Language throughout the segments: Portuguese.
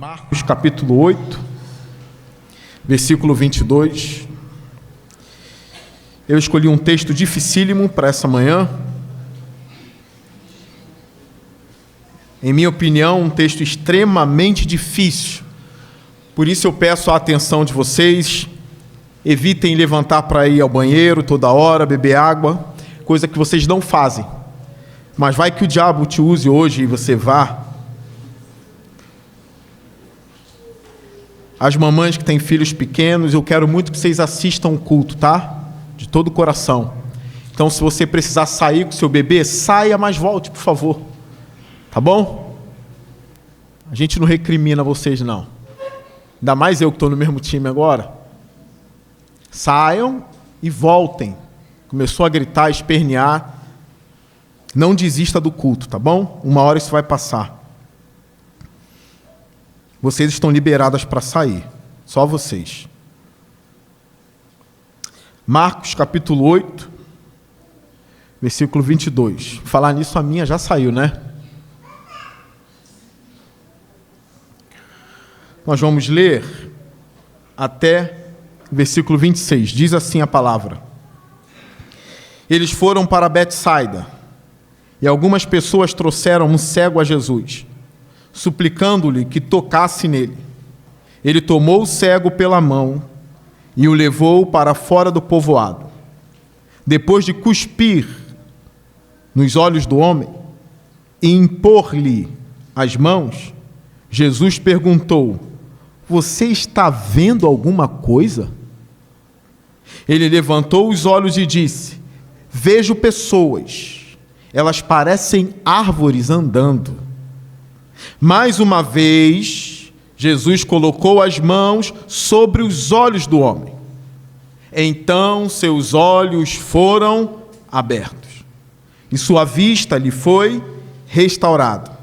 Marcos capítulo 8, versículo 22. Eu escolhi um texto dificílimo para essa manhã. Em minha opinião, um texto extremamente difícil. Por isso eu peço a atenção de vocês. Evitem levantar para ir ao banheiro toda hora, beber água, coisa que vocês não fazem. Mas vai que o diabo te use hoje e você vá. As mamães que têm filhos pequenos, eu quero muito que vocês assistam o culto, tá? De todo o coração. Então, se você precisar sair com seu bebê, saia, mas volte, por favor. Tá bom? A gente não recrimina vocês, não. Ainda mais eu que estou no mesmo time agora. Saiam e voltem. Começou a gritar, a espernear. Não desista do culto, tá bom? Uma hora isso vai passar. Vocês estão liberadas para sair. Só vocês. Marcos capítulo 8, versículo 22. Falar nisso, a minha já saiu, né? Nós vamos ler até o versículo 26. Diz assim a palavra. Eles foram para Betsaida, e algumas pessoas trouxeram um cego a Jesus, suplicando-lhe que tocasse nele. Ele tomou o cego pela mão e o levou para fora do povoado. Depois de cuspir nos olhos do homem e impor-lhe as mãos, Jesus perguntou: você está vendo alguma coisa? Ele levantou os olhos e disse: vejo pessoas, elas parecem árvores andando. Mais uma vez, Jesus colocou as mãos sobre os olhos do homem. Então seus olhos foram abertos, e sua vista lhe foi restaurada,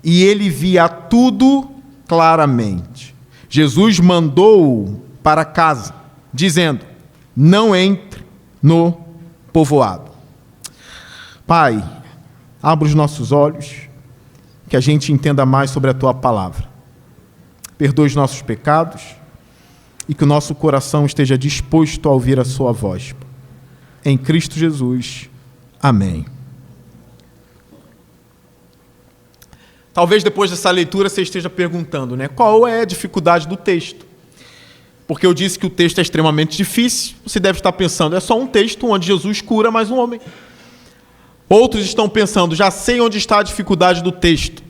e ele via tudo claramente. Jesus mandou-o para casa, dizendo: não entre no povoado. Pai, abra os nossos olhos, que a gente entenda mais sobre a Tua palavra. Perdoe os nossos pecados e que o nosso coração esteja disposto a ouvir a Sua voz. Em Cristo Jesus. Amém. Talvez depois dessa leitura você esteja perguntando, né? Qual é a dificuldade do texto? Porque eu disse que o texto é extremamente difícil. Você deve estar pensando, é só um texto onde Jesus cura mais um homem. Outros estão pensando, já sei onde está a dificuldade do texto.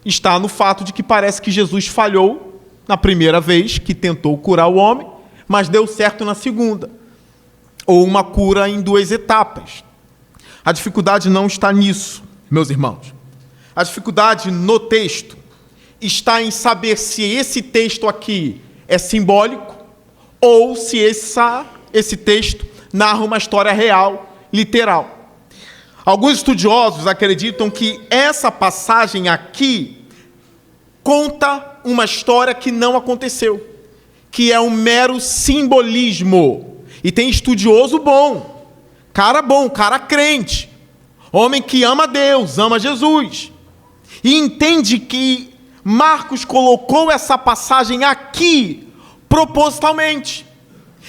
Está no fato de que parece que Jesus falhou na primeira vez que tentou curar o homem, mas deu certo na segunda. Ou uma cura em duas etapas. A dificuldade não está nisso, meus irmãos. A dificuldade no texto está em saber se esse texto aqui é simbólico ou se esse texto narra uma história real, literal. Alguns estudiosos acreditam que essa passagem aqui conta uma história que não aconteceu, que é um mero simbolismo. E tem estudioso bom, cara crente, homem que ama Deus, ama Jesus, e entende que Marcos colocou essa passagem aqui propositalmente.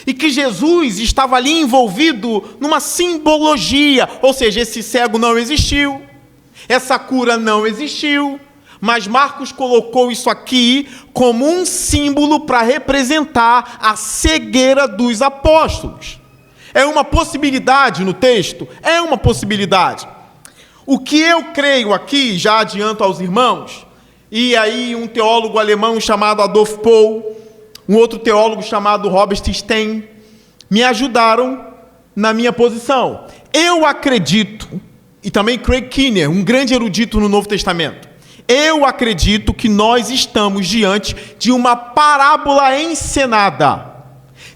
E que Jesus estava ali envolvido numa simbologia, ou seja, esse cego não existiu, essa cura não existiu, mas Marcos colocou isso aqui como um símbolo para representar a cegueira dos apóstolos. É uma possibilidade no texto? É uma possibilidade. O que eu creio aqui, já adianto aos irmãos, e aí um teólogo alemão chamado Adolf Pohl, um outro teólogo chamado Robert Stein, me ajudaram na minha posição. Eu acredito, e também Craig Kinnear, um grande erudito no Novo Testamento, eu acredito que nós estamos diante de uma parábola encenada.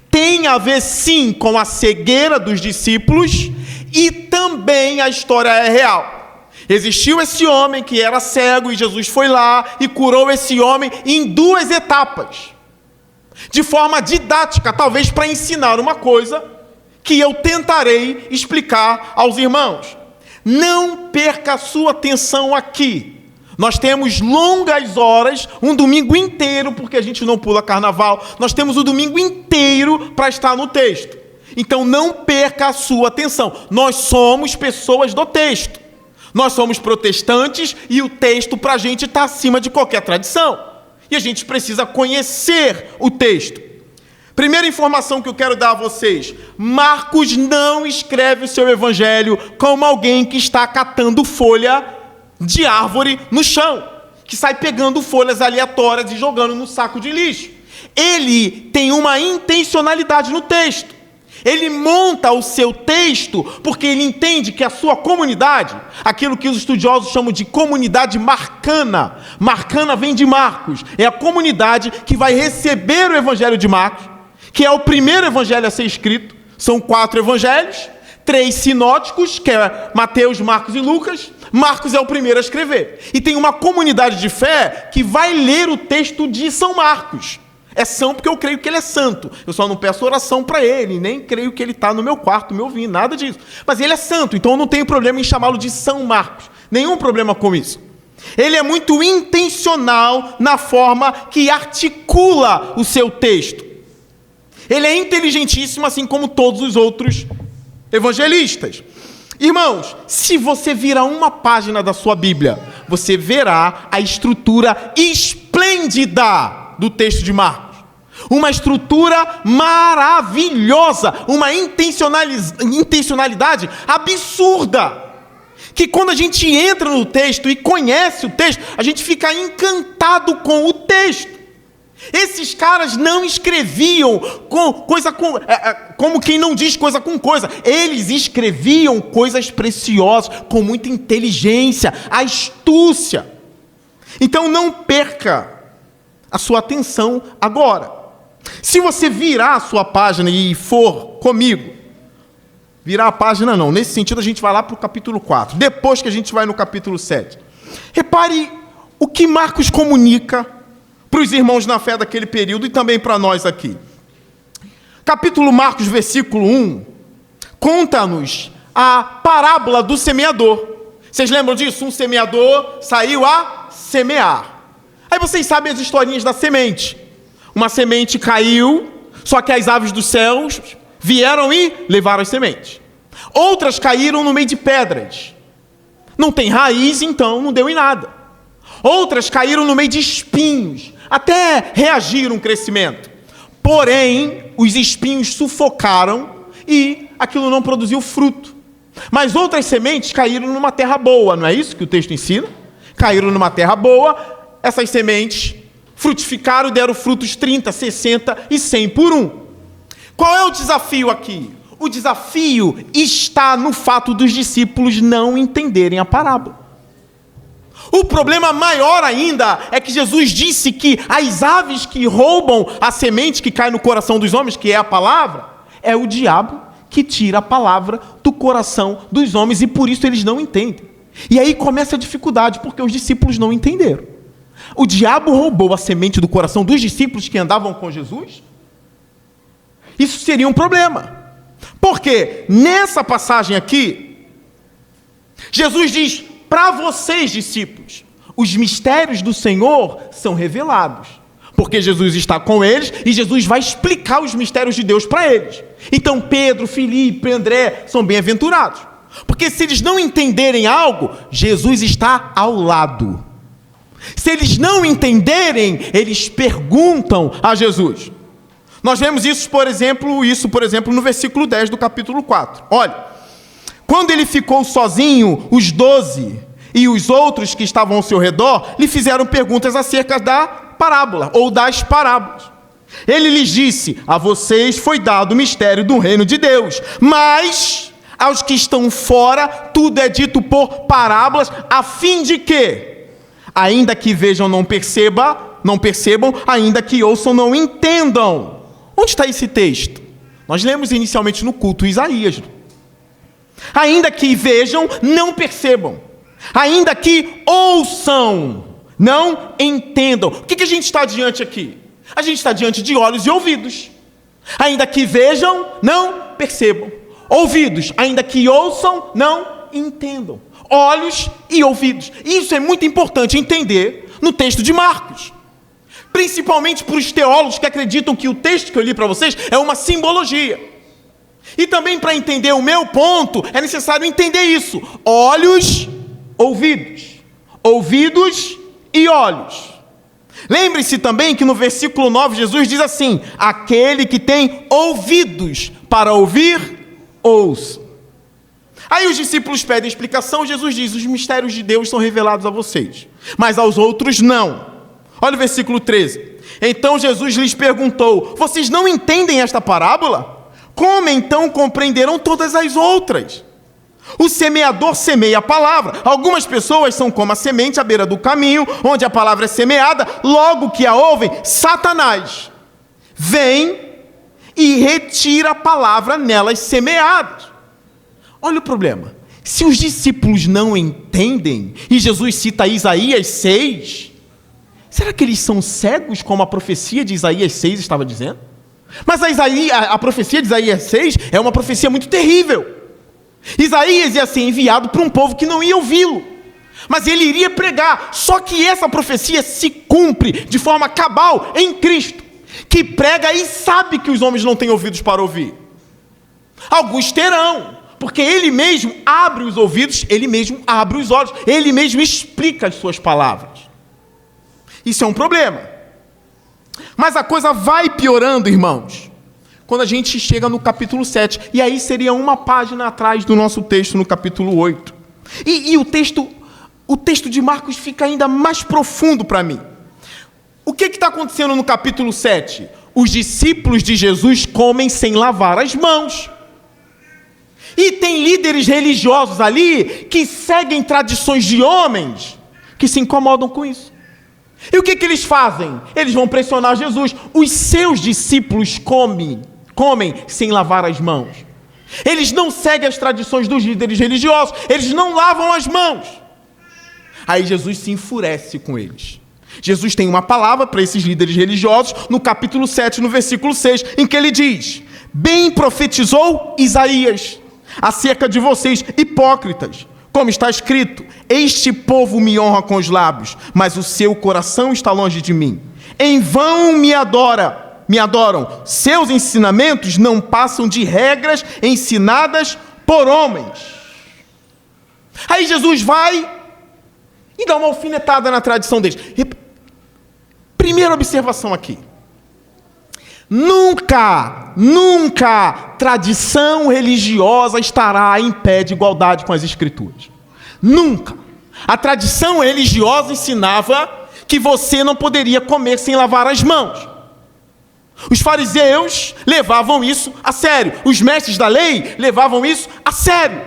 Tem a ver sim com a cegueira dos discípulos e também a história é real. Existiu esse homem que era cego e Jesus foi lá e curou esse homem em duas etapas. De forma didática, talvez para ensinar uma coisa que eu tentarei explicar aos irmãos. Não perca a sua atenção aqui. Nós temos longas horas, um domingo inteiro, porque a gente não pula carnaval. Nós temos o domingo inteiro para estar no texto. Então não perca a sua atenção. Nós somos pessoas do texto. Nós somos protestantes e o texto para a gente está acima de qualquer tradição. E a gente precisa conhecer o texto. Primeira informação que eu quero dar a vocês. Marcos não escreve o seu evangelho como alguém que está catando folha de árvore no chão, que sai pegando folhas aleatórias e jogando no saco de lixo. Ele tem uma intencionalidade no texto. Ele monta o seu texto porque ele entende que a sua comunidade, aquilo que os estudiosos chamam de comunidade marcana, marcana vem de Marcos, é a comunidade que vai receber o evangelho de Marcos, que é o primeiro evangelho a ser escrito. São 4 evangelhos, 3 sinóticos, que é Mateus, Marcos e Lucas. Marcos é o primeiro a escrever. E tem uma comunidade de fé que vai ler o texto de São Marcos. É são porque eu creio que ele é santo. Eu só não peço oração para ele, nem creio que ele está no meu quarto me ouvindo, nada disso. Mas ele é santo, então eu não tenho problema em chamá-lo de São Marcos. Nenhum problema com isso. Ele é muito intencional na forma que articula o seu texto. Ele é inteligentíssimo, assim como todos os outros evangelistas. Irmãos, se você virar uma página da sua Bíblia, você verá a estrutura esplêndida do texto de Marcos. Uma estrutura maravilhosa, uma intencionalidade absurda, que quando a gente entra no texto e conhece o texto, a gente fica encantado com o texto. Esses caras não escreviam como quem não diz coisa com coisa. Eles escreviam coisas preciosas, com muita inteligência, astúcia. Então não perca a sua atenção agora. Se você virar a sua página e for comigo, virar a página não, nesse sentido a gente vai lá para o capítulo 4, depois que a gente vai no capítulo 7. Repare o que Marcos comunica para os irmãos na fé daquele período e também para nós aqui. Capítulo Marcos, versículo 1, conta-nos a parábola do semeador. Vocês lembram disso? Um semeador saiu a semear. Aí vocês sabem as historinhas da semente. Uma semente caiu, só que as aves dos céus vieram e levaram as sementes. Outras caíram no meio de pedras. Não tem raiz, então não deu em nada. Outras caíram no meio de espinhos, até reagiram ao crescimento. Porém, os espinhos sufocaram e aquilo não produziu fruto. Mas outras sementes caíram numa terra boa, não é isso que o texto ensina? Caíram numa terra boa. Essas sementes frutificaram e deram frutos 30, 60 e 100 por 1. Qual é o desafio aqui? O desafio está no fato dos discípulos não entenderem a parábola. O problema maior ainda é que Jesus disse que as aves que roubam a semente que cai no coração dos homens, que é a palavra, é o diabo que tira a palavra do coração dos homens e por isso eles não entendem. E aí começa a dificuldade, porque os discípulos não entenderam. O diabo roubou a semente do coração dos discípulos que andavam com Jesus? Isso seria um problema. Porque nessa passagem aqui, Jesus diz para vocês, discípulos, os mistérios do Senhor são revelados. Porque Jesus está com eles e Jesus vai explicar os mistérios de Deus para eles. Então Pedro, Filipe, André são bem-aventurados. Porque se eles não entenderem algo, Jesus está ao lado. Se eles não entenderem, eles perguntam a Jesus. Nós vemos isso, por exemplo, no versículo 10 do capítulo 4. Olha, quando ele ficou sozinho, os 12 e os outros que estavam ao seu redor lhe fizeram perguntas acerca da parábola, ou das parábolas. Ele lhes disse: a vocês foi dado o mistério do reino de Deus, mas aos que estão fora, tudo é dito por parábolas, a fim de que ainda que vejam, não percebam, ainda que ouçam, não entendam. Onde está esse texto? Nós lemos inicialmente no culto Isaías. Ainda que vejam, não percebam. Ainda que ouçam, não entendam. O que a gente está diante aqui? A gente está diante de olhos e ouvidos. Ainda que vejam, não percebam. Ouvidos, ainda que ouçam, não entendam. olhos e ouvidos. Isso é muito importante entender no texto de Marcos. Principalmente para os teólogos que acreditam que o texto que eu li para vocês é uma simbologia. E também para entender o meu ponto, é necessário entender isso. Olhos, ouvidos. Ouvidos e olhos. Lembre-se também que no versículo 9 Jesus diz assim: aquele que tem ouvidos para ouvir, ouça. Aí os discípulos pedem explicação, Jesus diz: os mistérios de Deus são revelados a vocês, mas aos outros não. Olha o versículo 13. Então Jesus lhes perguntou: vocês não entendem esta parábola? Como então compreenderão todas as outras? O semeador semeia a palavra. Algumas pessoas são como a semente à beira do caminho, onde a palavra é semeada. Logo que a ouvem, Satanás vem e retira a palavra nelas semeadas. Olha o problema. Se os discípulos não entendem, e Jesus cita Isaías 6, será que eles são cegos, como a profecia de Isaías 6 estava dizendo? Mas a profecia de Isaías 6 é uma profecia muito terrível. Isaías ia ser enviado para um povo que não ia ouvi-lo, mas ele iria pregar. Só que essa profecia se cumpre de forma cabal em Cristo, que prega e sabe que os homens não têm ouvidos para ouvir. Alguns terão, porque ele mesmo abre os ouvidos, ele mesmo abre os olhos, ele mesmo explica as suas palavras. Isso é um problema. Mas a coisa vai piorando, irmãos, quando a gente chega no capítulo 7. E aí seria uma página atrás do nosso texto, no capítulo 8. E o texto de Marcos fica ainda mais profundo para mim. O que está acontecendo no capítulo 7? Os discípulos de Jesus comem sem lavar as mãos. E tem líderes religiosos ali que seguem tradições de homens que se incomodam com isso. E o que eles fazem? Eles vão pressionar Jesus. Os seus discípulos comem sem lavar as mãos. Eles não seguem as tradições dos líderes religiosos. Eles não lavam as mãos. Aí Jesus se enfurece com eles. Jesus tem uma palavra para esses líderes religiosos no capítulo 7, no versículo 6, em que ele diz: bem profetizou Isaías acerca de vocês, hipócritas, como está escrito: este povo me honra com os lábios, mas o seu coração está longe de mim. Em vão me adoram. Seus ensinamentos não passam de regras ensinadas por homens. Aí Jesus vai e dá uma alfinetada na tradição deles. Primeira observação aqui. Nunca tradição religiosa estará em pé de igualdade com as Escrituras. Nunca. A tradição religiosa ensinava que você não poderia comer sem lavar as mãos. Os fariseus levavam isso a sério. Os mestres da lei levavam isso a sério.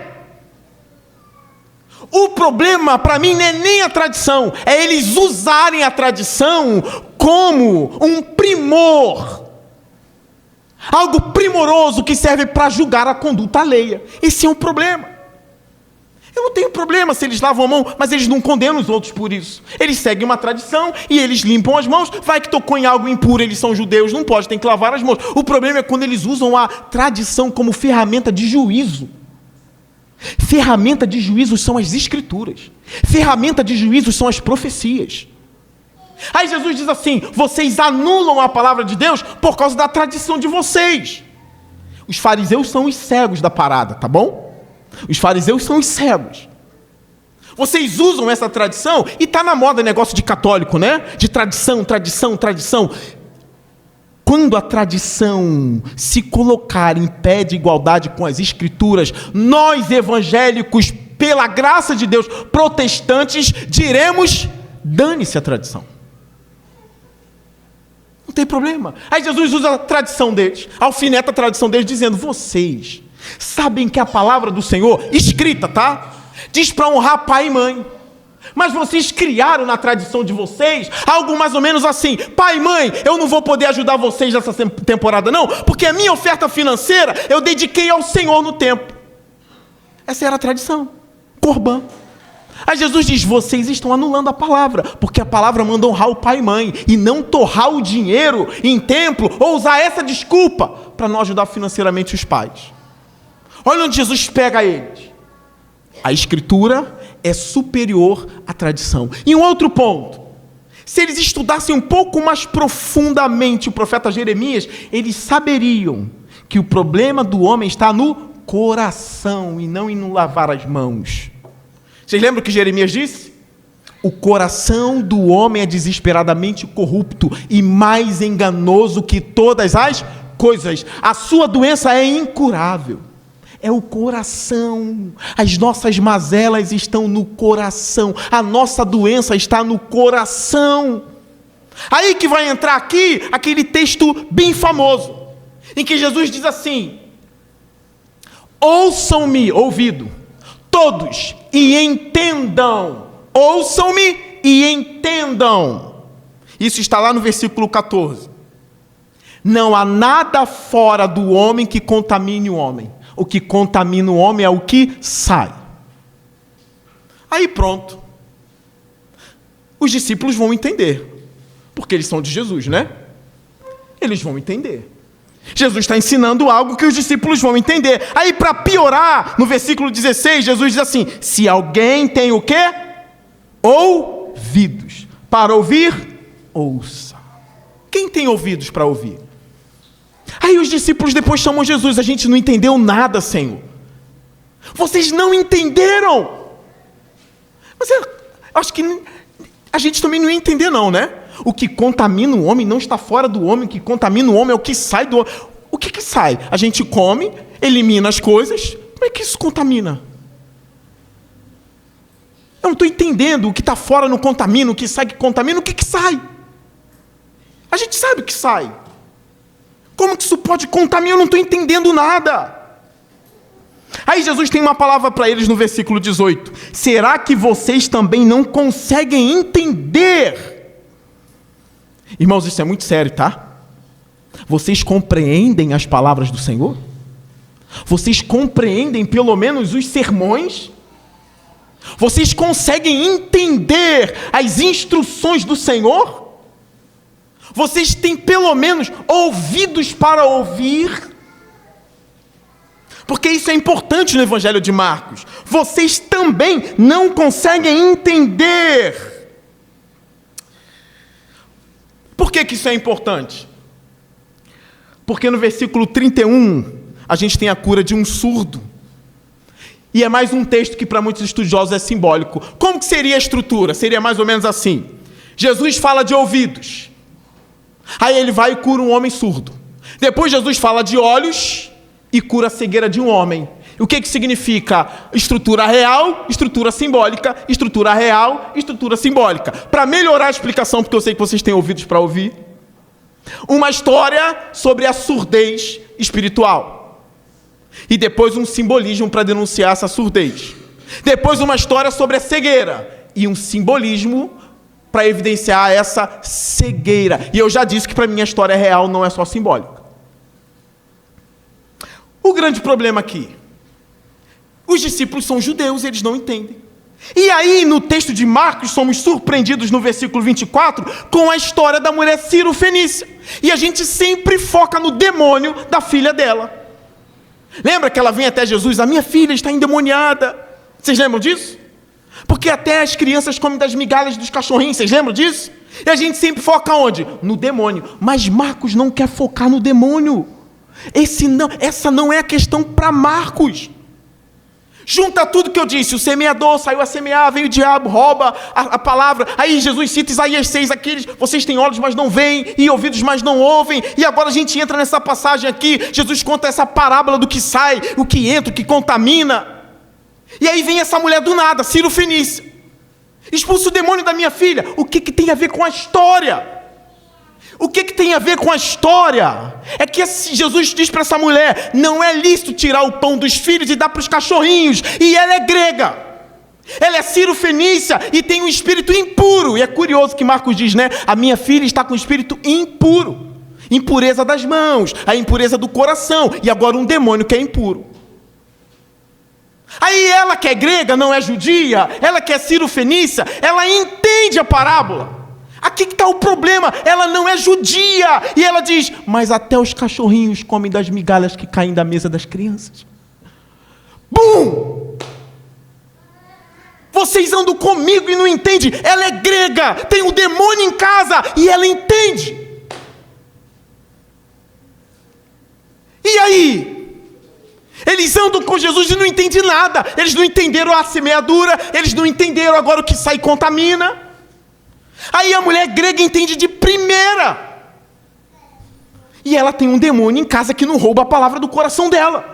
O problema, para mim, não é nem a tradição. É eles usarem a tradição como um primor. Algo primoroso que serve para julgar a conduta alheia. Esse é o problema. Eu não tenho problema se eles lavam a mão, mas eles não condenam os outros por isso. Eles seguem uma tradição e eles limpam as mãos. Vai que tocou em algo impuro, eles são judeus, não pode, tem que lavar as mãos. O problema é quando eles usam a tradição como ferramenta de juízo. Ferramenta de juízo são as Escrituras. Ferramenta de juízo são as profecias. Aí Jesus diz assim: vocês anulam a palavra de Deus por causa da tradição de vocês. Os fariseus são os cegos da parada, tá bom? Os fariseus são os cegos. Vocês usam essa tradição e está na moda negócio de católico, né? De tradição. Quando a tradição se colocar em pé de igualdade com as Escrituras, nós evangélicos, pela graça de Deus, protestantes, diremos: dane-se a tradição. Não tem problema. Aí Jesus usa a tradição deles, alfineta a tradição deles, dizendo: vocês sabem que a palavra do Senhor, escrita, tá? Diz para honrar pai e mãe. Mas vocês criaram na tradição de vocês algo mais ou menos assim: pai e mãe, eu não vou poder ajudar vocês nessa temporada não, porque a minha oferta financeira eu dediquei ao Senhor no tempo. Essa era a tradição, Corbã. Aí Jesus diz: vocês estão anulando a palavra, porque a palavra manda honrar o pai e mãe, e não torrar o dinheiro em templo, ou usar essa desculpa para não ajudar financeiramente os pais. Olha onde Jesus pega eles. A Escritura é superior à tradição. E um outro ponto, se eles estudassem um pouco mais profundamente o profeta Jeremias, eles saberiam que o problema do homem está no coração e não em não lavar as mãos. Vocês lembram o que Jeremias disse? O coração do homem é desesperadamente corrupto e mais enganoso que todas as coisas. A sua doença é incurável. É o coração. As nossas mazelas estão no coração. A nossa doença está no coração. Aí que vai entrar aqui aquele texto bem famoso, em que Jesus diz assim: ouçam-me, ouvido, todos, e entendam. Ouçam-me e entendam. Isso está lá no versículo 14. Não há nada fora do homem que contamine o homem. O que contamina o homem é o que sai. Aí pronto. Os discípulos vão entender. Porque eles são de Jesus, né? Eles vão entender. Jesus está ensinando algo que os discípulos vão entender. Aí, para piorar, no versículo 16, Jesus diz assim: se alguém tem o quê? Ouvidos para ouvir, ouça. Quem tem ouvidos para ouvir? Aí os discípulos depois chamam Jesus: a gente não entendeu nada, Senhor. Vocês não entenderam. Mas eu acho que a gente também não ia entender não, né? O que contamina o homem não está fora do homem. O que contamina o homem é o que sai do homem. O que sai? A gente come, elimina as coisas. Como é que isso contamina? Eu não estou entendendo. O que está fora não contamina, o que sai que contamina, o que sai? A gente sabe o que sai. Como que isso pode contaminar? Eu não estou entendendo nada. Aí Jesus tem uma palavra para eles no versículo 18. Será que vocês também não conseguem entender? Irmãos, isso é muito sério, tá? Vocês compreendem as palavras do Senhor? Vocês compreendem pelo menos os sermões? Vocês conseguem entender as instruções do Senhor? Vocês têm pelo menos ouvidos para ouvir? Porque isso é importante no Evangelho de Marcos. Vocês também não conseguem entender. Por que isso é importante? Porque no versículo 31, a gente tem a cura de um surdo. E é mais um texto que para muitos estudiosos é simbólico. Como que seria a estrutura? Seria mais ou menos assim. Jesus fala de ouvidos. Aí ele vai e cura um homem surdo. Depois Jesus fala de olhos e cura a cegueira de um homem. O que significa? Estrutura real, estrutura simbólica, estrutura real, estrutura simbólica. Para melhorar a explicação, porque eu sei que vocês têm ouvidos para ouvir, uma história sobre a surdez espiritual. E depois um simbolismo para denunciar essa surdez. Depois uma história sobre a cegueira. E um simbolismo para evidenciar essa cegueira. E eu já disse que para mim a história real não é só simbólica. O grande problema aqui: os discípulos são judeus, eles não entendem. E aí, no texto de Marcos, somos surpreendidos no versículo 24 com a história da mulher Ciro-Fenícia. E a gente sempre foca no demônio da filha dela. Lembra que ela vem até Jesus? A minha filha está endemoniada. Vocês lembram disso? Porque até as crianças comem das migalhas dos cachorrinhos. Vocês lembram disso? E a gente sempre foca onde? No demônio. Mas Marcos não quer focar no demônio. Essa não é a questão para Marcos. Junta tudo que eu disse: o semeador saiu a semear, veio o diabo, rouba a palavra. Aí Jesus cita Isaías 6, aqueles: vocês têm olhos, mas não veem, e ouvidos, mas não ouvem. E agora a gente entra nessa passagem aqui. Jesus conta essa parábola do que sai, o que entra, o que contamina. E aí vem essa mulher do nada, Ciro-Fenícia: expulsa o demônio da minha filha. O que tem a ver com a história? O que tem a ver com a história? É que Jesus diz para essa mulher: não é lícito tirar o pão dos filhos e dar para os cachorrinhos. E ela é grega. Ela é Ciro-Fenícia e tem um espírito impuro. E é curioso que Marcos diz, né? A minha filha está com um espírito impuro. Impureza das mãos, a impureza do coração. E agora um demônio que é impuro. Aí ela que é grega, não é judia, ela que é Ciro-Fenícia, ela entende a parábola. Aqui que está o problema: ela não é judia. E ela diz: mas até os cachorrinhos comem das migalhas que caem da mesa das crianças. Bum! Vocês andam comigo e não entendem. Ela é grega, tem um demônio em casa e ela entende. E aí? Eles andam com Jesus e não entendem nada. Eles não entenderam a semeadura, eles não entenderam agora o que sai contamina. Aí a mulher grega entende de primeira. E ela tem um demônio em casa que não rouba a palavra do coração dela.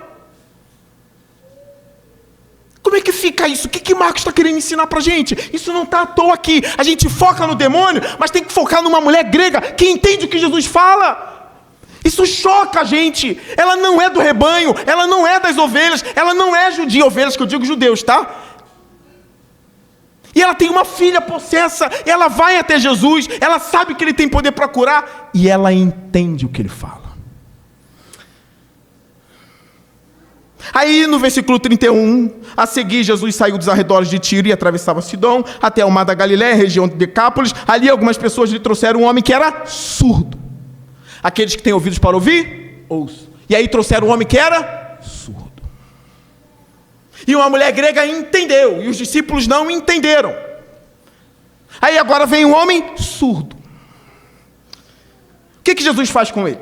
Como é que fica isso? O que Marcos está querendo ensinar para a gente? Isso não está à toa aqui. A gente foca no demônio, mas tem que focar numa mulher grega que entende o que Jesus fala. Isso choca a gente. Ela não é do rebanho, ela não é das ovelhas, ela não é judia. Ovelhas que eu digo judeus, tá? E ela tem uma filha possessa, ela vai até Jesus, ela sabe que ele tem poder para curar, e ela entende o que ele fala. Aí no versículo 31, a seguir Jesus saiu dos arredores de Tiro e atravessava Sidom, até o mar da Galiléia, região de Decápolis. Ali algumas pessoas lhe trouxeram um homem que era surdo. Aqueles que têm ouvidos para ouvir, ouçam. E aí trouxeram um homem que era surdo. E uma mulher grega entendeu, e os discípulos não entenderam. Aí agora vem um homem surdo. O que Jesus faz com ele?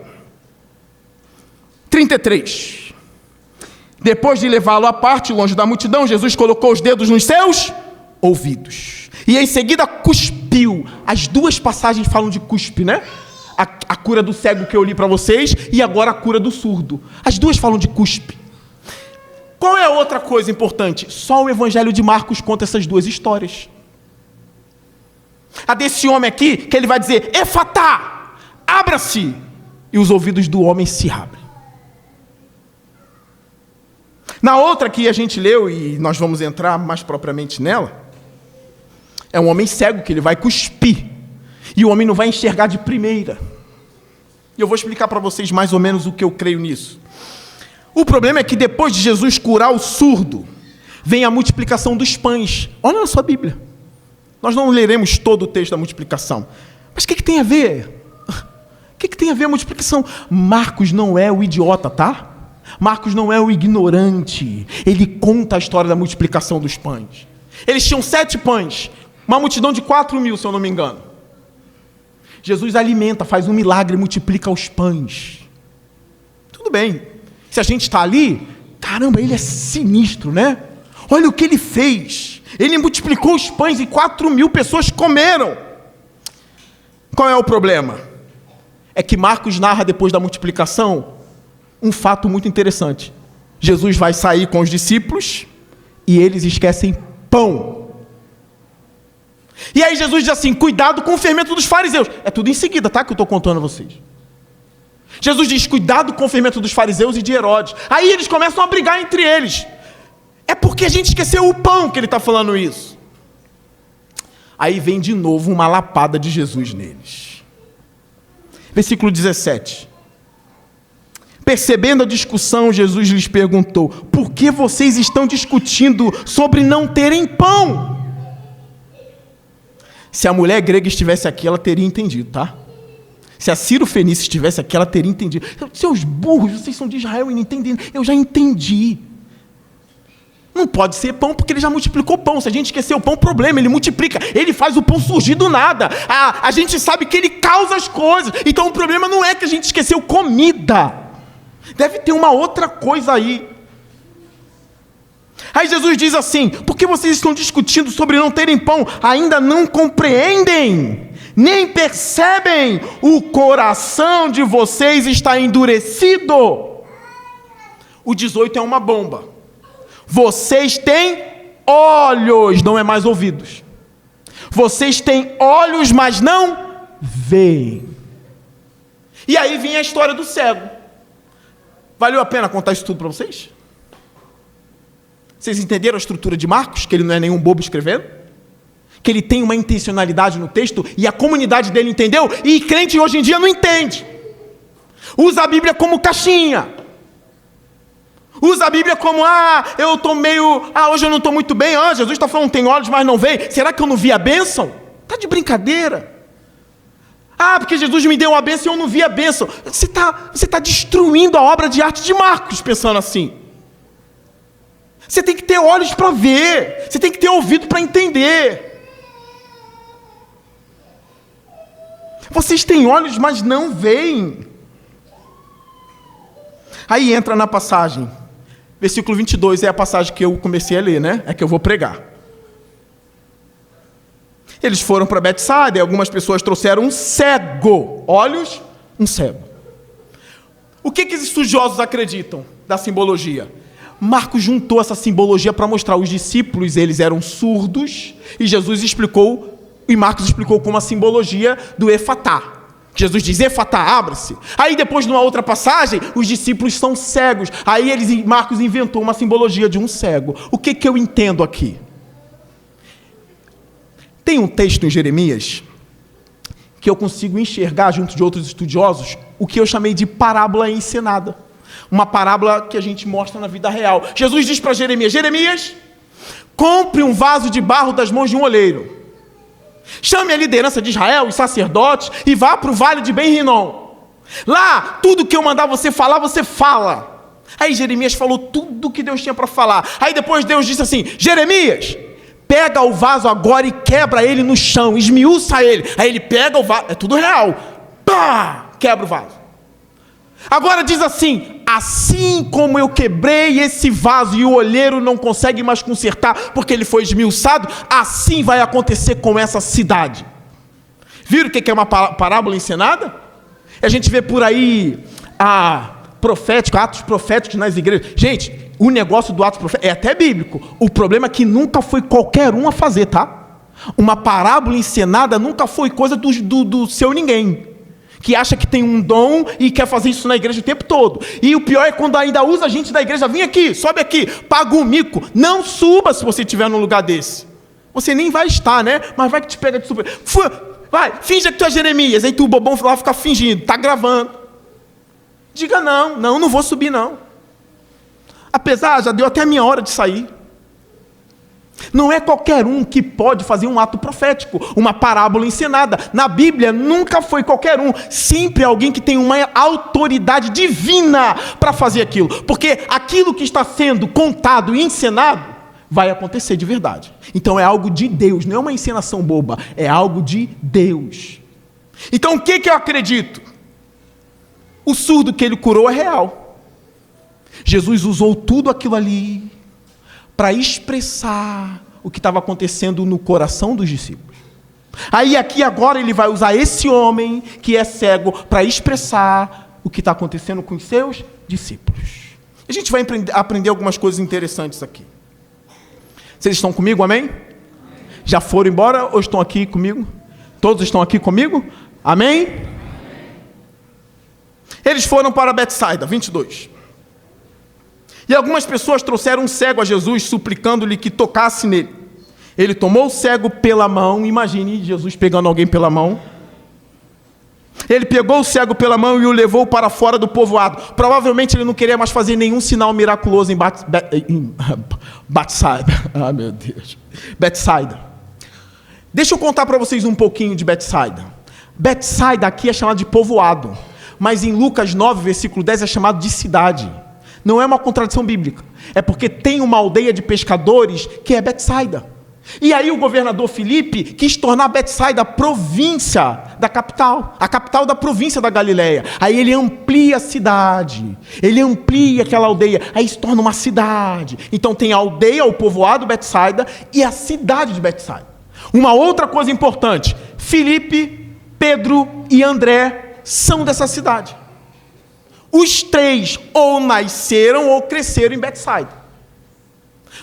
33. Depois de levá-lo à parte, longe da multidão, Jesus colocou os dedos nos seus ouvidos. E em seguida cuspiu. As duas passagens falam de cuspe, né? A cura do cego que eu li para vocês e agora a cura do surdo. As duas falam de cuspe. Qual é a outra coisa importante? Só o Evangelho de Marcos conta essas duas histórias. A desse homem aqui, que ele vai dizer, Efatá, abra-se. E os ouvidos do homem se abrem. Na outra que a gente leu, e nós vamos entrar mais propriamente nela, é um homem cego que ele vai cuspir. E o homem não vai enxergar de primeira. E eu vou explicar para vocês mais ou menos o que eu creio nisso. O problema é que depois de Jesus curar o surdo, vem a multiplicação dos pães. Olha na sua Bíblia. Nós não leremos todo o texto da multiplicação. Mas o que tem a ver? O que tem a ver a multiplicação? Marcos não é o idiota, tá? Marcos não é o ignorante. Ele conta a história da multiplicação dos pães. Eles tinham 7 pães, uma multidão de 4.000, se eu não me engano. Jesus alimenta, faz um milagre, multiplica os pães. Tudo bem. Se a gente está ali, caramba, ele é sinistro, né? Olha o que ele fez. Ele multiplicou os pães e 4.000 pessoas comeram. Qual é o problema? É que Marcos narra depois da multiplicação um fato muito interessante. Jesus vai sair com os discípulos e eles esquecem pão. E aí Jesus diz assim, cuidado com o fermento dos fariseus. É tudo em seguida, tá? Que eu estou contando a vocês. Jesus diz, cuidado com o fermento dos fariseus e de Herodes. Aí eles começam a brigar entre eles. É porque a gente esqueceu o pão que ele está falando isso. Aí vem de novo uma lapada de Jesus neles. Versículo 17. Percebendo a discussão, Jesus lhes perguntou, por que vocês estão discutindo sobre não terem pão? Se a mulher grega estivesse aqui, ela teria entendido, tá? Se a Ciro Fenícia estivesse aqui, ela teria entendido. Seus burros, vocês são de Israel e não entendem. Eu já entendi. Não pode ser pão porque ele já multiplicou pão. Se a gente esquecer o pão, problema, ele multiplica. Ele faz o pão surgir do nada. A gente sabe que ele causa as coisas. Então o problema não é que a gente esqueceu comida. Deve ter uma outra coisa aí. Aí Jesus diz assim, por que vocês estão discutindo sobre não terem pão? Ainda não compreendem, nem percebem, o coração de vocês está endurecido. O 18 é uma bomba. Vocês têm olhos, não é mais ouvidos. Vocês têm olhos, mas não veem. E aí vem a história do cego. Valeu a pena contar isso tudo para vocês? Vocês entenderam a estrutura de Marcos? Que ele não é nenhum bobo escrevendo? Que ele tem uma intencionalidade no texto e a comunidade dele entendeu? E crente hoje em dia não entende. Usa a Bíblia como caixinha. Usa a Bíblia como, eu estou meio, hoje eu não estou muito bem. Jesus está falando, tem olhos, mas não veio. Será que eu não vi a bênção? Está de brincadeira. Porque Jesus me deu uma bênção e eu não vi a bênção. Você tá destruindo a obra de arte de Marcos, pensando assim. Você tem que ter olhos para ver. Você tem que ter ouvido para entender. Vocês têm olhos, mas não veem. Aí entra na passagem. Versículo 22 é a passagem que eu comecei a ler, né? É que eu vou pregar. Eles foram para Betsaida e algumas pessoas trouxeram um cego. Olhos, um cego. O que os estudiosos acreditam da simbologia? Marcos juntou essa simbologia para mostrar os discípulos, eles eram surdos, e Jesus explicou, e Marcos explicou como a simbologia do Efatá. Jesus diz, Efatá, abre-se. Aí depois, numa outra passagem, os discípulos são cegos. Aí Marcos inventou uma simbologia de um cego. O que eu entendo aqui? Tem um texto em Jeremias que eu consigo enxergar, junto de outros estudiosos, o que eu chamei de parábola encenada. Uma parábola que a gente mostra na vida real. Jesus diz para Jeremias, Jeremias, compre um vaso de barro das mãos de um oleiro. Chame a liderança de Israel, os sacerdotes, e vá para o vale de Ben-Rinom. Lá, tudo que eu mandar você falar, você fala. Aí Jeremias falou tudo que Deus tinha para falar. Aí depois Deus disse assim, Jeremias, pega o vaso agora e quebra ele no chão, esmiuça ele. Aí ele pega o vaso, é tudo real. Pá! Quebra o vaso. Agora diz assim, assim como eu quebrei esse vaso e o olheiro não consegue mais consertar porque ele foi esmiuçado, assim vai acontecer com essa cidade. Viram o que é uma parábola encenada? A gente vê por aí atos proféticos nas igrejas. Gente, o negócio do ato profético é até bíblico. O problema é que nunca foi qualquer um a fazer, tá? Uma parábola encenada nunca foi coisa do seu ninguém, que acha que tem um dom e quer fazer isso na igreja o tempo todo. E o pior é quando ainda usa a gente da igreja, vem aqui, sobe aqui, paga um mico. Não suba se você estiver num lugar desse. Você nem vai estar, né? Mas vai que te pega de super. Vai, finja que tu é Jeremias. Aí tu, bobão, lá fica fingindo, tá gravando. Diga não vou subir não. Apesar, já deu até a minha hora de sair. Não é qualquer um que pode fazer um ato profético, uma parábola encenada. Na Bíblia, nunca foi qualquer um. Sempre alguém que tem uma autoridade divina para fazer aquilo. Porque aquilo que está sendo contado e encenado vai acontecer de verdade. Então é algo de Deus, não é uma encenação boba. É algo de Deus. Então o que eu acredito? O surdo que ele curou é real. Jesus usou tudo aquilo ali para expressar o que estava acontecendo no coração dos discípulos. Aí aqui agora ele vai usar esse homem que é cego para expressar o que está acontecendo com os seus discípulos. A gente vai aprender algumas coisas interessantes aqui. Vocês estão comigo, amém? Já foram embora ou estão aqui comigo? Todos estão aqui comigo? Amém? Eles foram para Betsaida, 22. E algumas pessoas trouxeram um cego a Jesus, suplicando-lhe que tocasse nele. Ele tomou o cego pela mão, imagine Jesus pegando alguém pela mão. Ele pegou o cego pela mão e o levou para fora do povoado. Provavelmente ele não queria mais fazer nenhum sinal miraculoso em Betsaida. Ah, meu Deus. Betsaida. Deixa eu contar para vocês um pouquinho de Betsaida. Betsaida aqui é chamado de povoado, mas em Lucas 9, versículo 10 é chamado de cidade. Não é uma contradição bíblica. É porque tem uma aldeia de pescadores que é Betsaida. E aí o governador Filipe quis tornar Betsaida a província da capital. A capital da província da Galileia. Aí ele amplia a cidade. Ele amplia aquela aldeia. Aí se torna uma cidade. Então tem a aldeia, o povoado Betsaida e a cidade de Betsaida. Uma outra coisa importante. Filipe, Pedro e André são dessa cidade. Os três ou nasceram ou cresceram em Betsaida.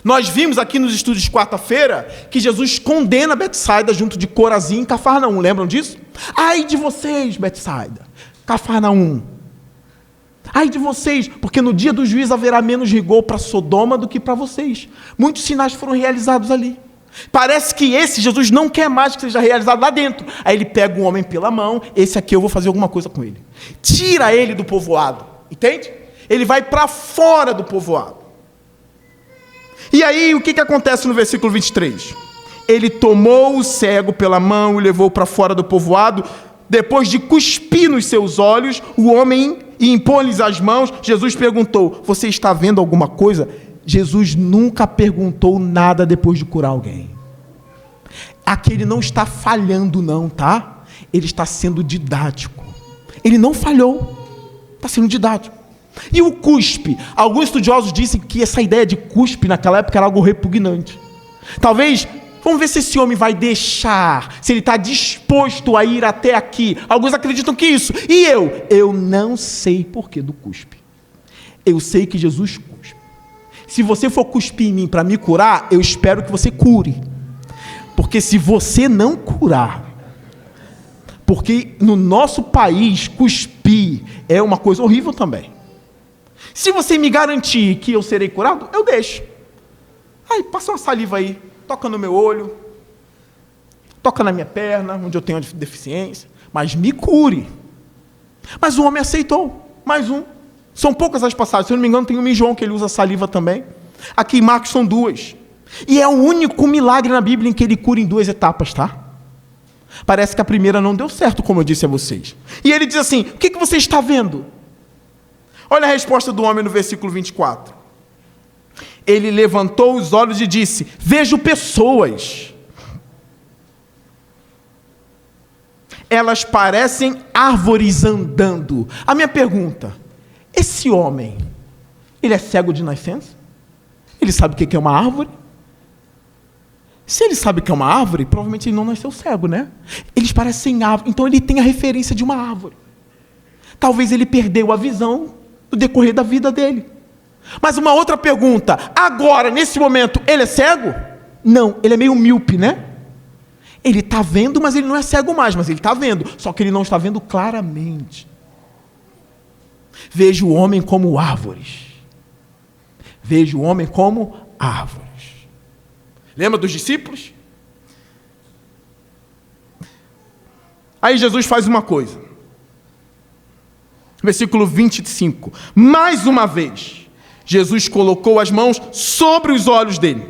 Nós vimos aqui nos estudos de quarta-feira que Jesus condena Betsaida junto de Corazim e Cafarnaum. Lembram disso? Ai de vocês, Betsaida, Cafarnaum. Ai de vocês, porque no dia do juízo haverá menos rigor para Sodoma do que para vocês. Muitos sinais foram realizados ali. Parece que esse Jesus não quer mais que seja realizado lá dentro. Aí ele pega um homem pela mão, esse aqui eu vou fazer alguma coisa com ele. Tira ele do povoado, entende? Ele vai para fora do povoado. E aí o que acontece no versículo 23? Ele tomou o cego pela mão e levou para fora do povoado. Depois de cuspir nos seus olhos, o homem e impor-lhes as mãos, Jesus perguntou: você está vendo alguma coisa? Jesus nunca perguntou nada depois de curar alguém. Aqui ele não está falhando não, tá? Ele está sendo didático. Ele não falhou, está sendo didático. E o cuspe? Alguns estudiosos dizem que essa ideia de cuspe naquela época era algo repugnante. Talvez, vamos ver se esse homem vai deixar, se ele está disposto a ir até aqui. Alguns acreditam que isso. E eu não sei porquê do cuspe. Eu sei que Jesus cuspe. Se você for cuspir em mim para me curar, eu espero que você cure. Porque se você não curar, porque no nosso país cuspir é uma coisa horrível também. Se você me garantir que eu serei curado, eu deixo. Aí, passa uma saliva aí, toca no meu olho, toca na minha perna, onde eu tenho deficiência, mas me cure. Mas o homem aceitou, mais um. São poucas as passagens, se eu não me engano tem uma em João que ele usa saliva também. Aqui em Marcos são 2. E é o único milagre na Bíblia em que ele cura em 2 etapas, tá? Parece que a primeira não deu certo, como eu disse a vocês. E ele diz assim, o que você está vendo? Olha a resposta do homem no versículo 24. Ele levantou os olhos e disse, vejo pessoas. Elas parecem árvores andando. A minha pergunta, esse homem, ele é cego de nascença? Ele sabe o que é uma árvore? Se ele sabe o que é uma árvore, provavelmente ele não nasceu cego, né? Eles parecem árvores, então ele tem a referência de uma árvore. Talvez ele perdeu a visão no decorrer da vida dele. Mas uma outra pergunta, agora, nesse momento, ele é cego? Não, ele é meio míope, né? Ele está vendo, mas ele não é cego mais, mas ele está vendo, só que ele não está vendo claramente. Vejo o homem como árvores. Vejo o homem como árvores. Lembra dos discípulos? Aí Jesus faz uma coisa. Versículo 25. Mais uma vez, Jesus colocou as mãos sobre os olhos dele.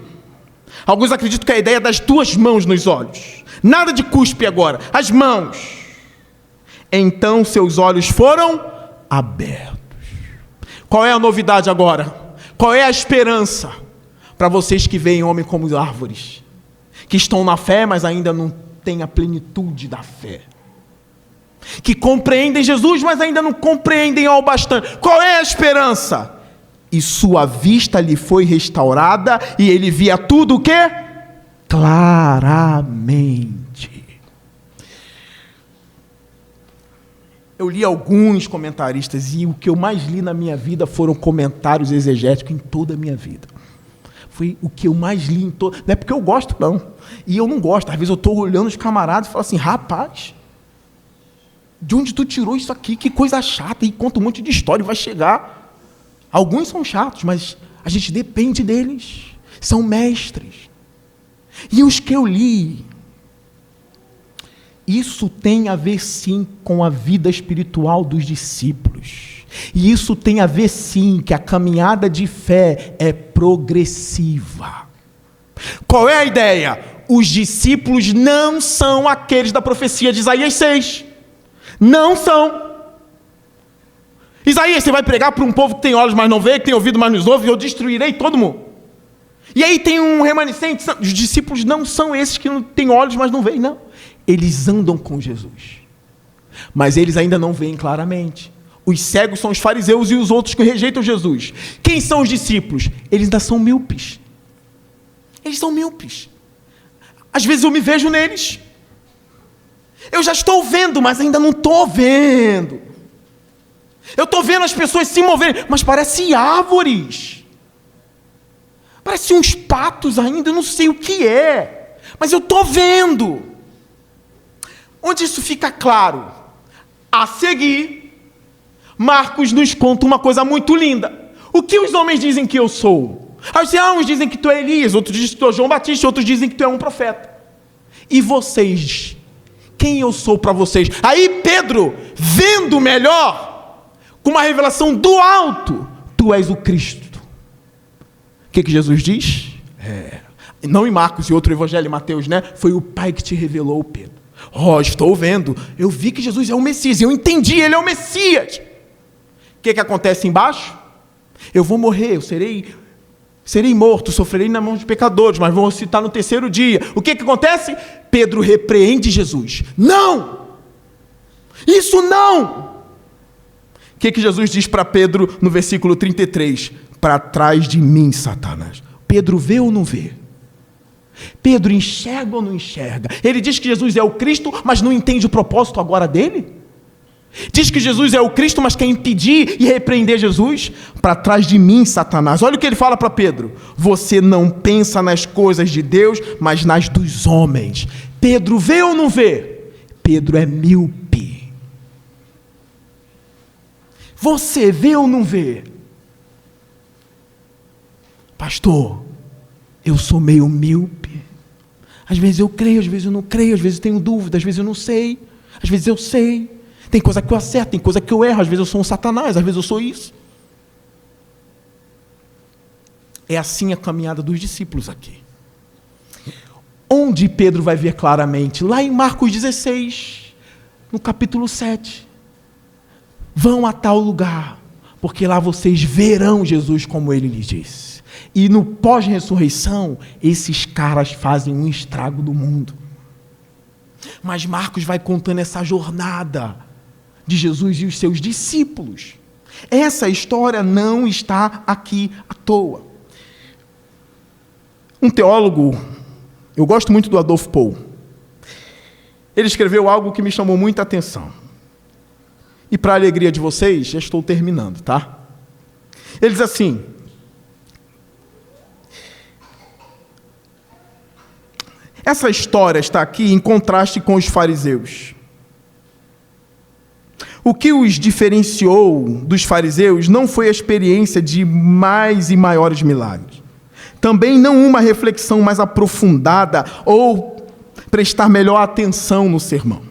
Alguns acreditam que a ideia é das 2 mãos nos olhos. Nada de cuspe agora. As mãos. Então seus olhos foram abertos. Qual é a novidade agora? Qual é a esperança para vocês que veem homem como árvores? Que estão na fé, mas ainda não têm a plenitude da fé. Que compreendem Jesus, mas ainda não compreendem ao bastante. Qual é a esperança? E sua vista lhe foi restaurada e ele via tudo o quê? Claramente. Eu li alguns comentaristas e o que eu mais li na minha vida foram comentários exegéticos em toda a minha vida. Foi o que eu mais li em todo... Não é porque eu gosto, não. E eu não gosto. Às vezes eu estou olhando os camaradas e falo assim, rapaz, de onde tu tirou isso aqui? Que coisa chata. E conta um monte de história e vai chegar. Alguns são chatos, mas a gente depende deles. São mestres. E os que eu li... Isso tem a ver, sim, com a vida espiritual dos discípulos. E isso tem a ver, sim, que a caminhada de fé é progressiva. Qual é a ideia? Os discípulos não são aqueles da profecia de Isaías 6. Não são. Isaías, você vai pregar para um povo que tem olhos, mas não vê, que tem ouvido, mas não ouve, e eu destruirei todo mundo. E aí tem um remanescente. Os discípulos não são esses que não têm olhos, mas não veem, não. Eles andam com Jesus, mas eles ainda não veem claramente. Os cegos são os fariseus e os outros que rejeitam Jesus. Quem são os discípulos? Eles ainda são míopes. Eles são míopes. Às vezes eu me vejo neles. Eu já estou vendo, mas ainda não estou vendo. Eu estou vendo as pessoas se moverem, mas parecem árvores. Parecem uns patos ainda, eu não sei o que é, mas eu estou vendo. Onde isso fica claro? A seguir, Marcos nos conta uma coisa muito linda. O que os homens dizem que eu sou? Uns dizem que tu é Elias, outros dizem que tu é João Batista, outros dizem que tu é um profeta. E vocês? Quem eu sou para vocês? Aí Pedro, vendo melhor, com uma revelação do alto, tu és o Cristo. O que Jesus diz? Não em Marcos e outro evangelho, Mateus, né? Foi o Pai que te revelou, Pedro. Estou vendo, eu vi que Jesus é o Messias, eu entendi, ele é o Messias. O que acontece embaixo? Eu vou morrer, eu serei Serei morto, sofrerei na mão de pecadores, mas vou ressuscitar no terceiro dia. O que acontece? Pedro repreende Jesus. Não! Isso não! O que Jesus diz para Pedro no versículo 33? Para trás de mim, Satanás. Pedro vê ou não vê? Pedro enxerga ou não enxerga? Ele diz que Jesus é o Cristo, mas não entende o propósito agora dele? Diz que Jesus é o Cristo, mas quer impedir e repreender Jesus? Para trás de mim, Satanás. Olha o que ele fala para Pedro. Você não pensa nas coisas de Deus, mas nas dos homens. Pedro vê ou não vê? Pedro é míope. Você vê ou não vê? Pastor, eu sou meio míope. Às vezes eu creio, às vezes eu não creio, às vezes eu tenho dúvida, às vezes eu não sei, às vezes eu sei. Tem coisa que eu acerto, tem coisa que eu erro, às vezes eu sou um Satanás, às vezes eu sou isso. É assim a caminhada dos discípulos aqui. Onde Pedro vai ver claramente? Lá em Marcos 16, no capítulo 7. Vão a tal lugar, porque lá vocês verão Jesus como ele lhes disse. E no pós-ressurreição, esses caras fazem um estrago do mundo. Mas Marcos vai contando essa jornada de Jesus e os seus discípulos. Essa história não está aqui à toa. Um teólogo, eu gosto muito do Adolf Paul, ele escreveu algo que me chamou muita atenção. E para a alegria de vocês, já estou terminando, tá? Ele diz assim: essa história está aqui em contraste com os fariseus. O que os diferenciou dos fariseus não foi a experiência de mais e maiores milagres. Também não uma reflexão mais aprofundada ou prestar melhor atenção no sermão.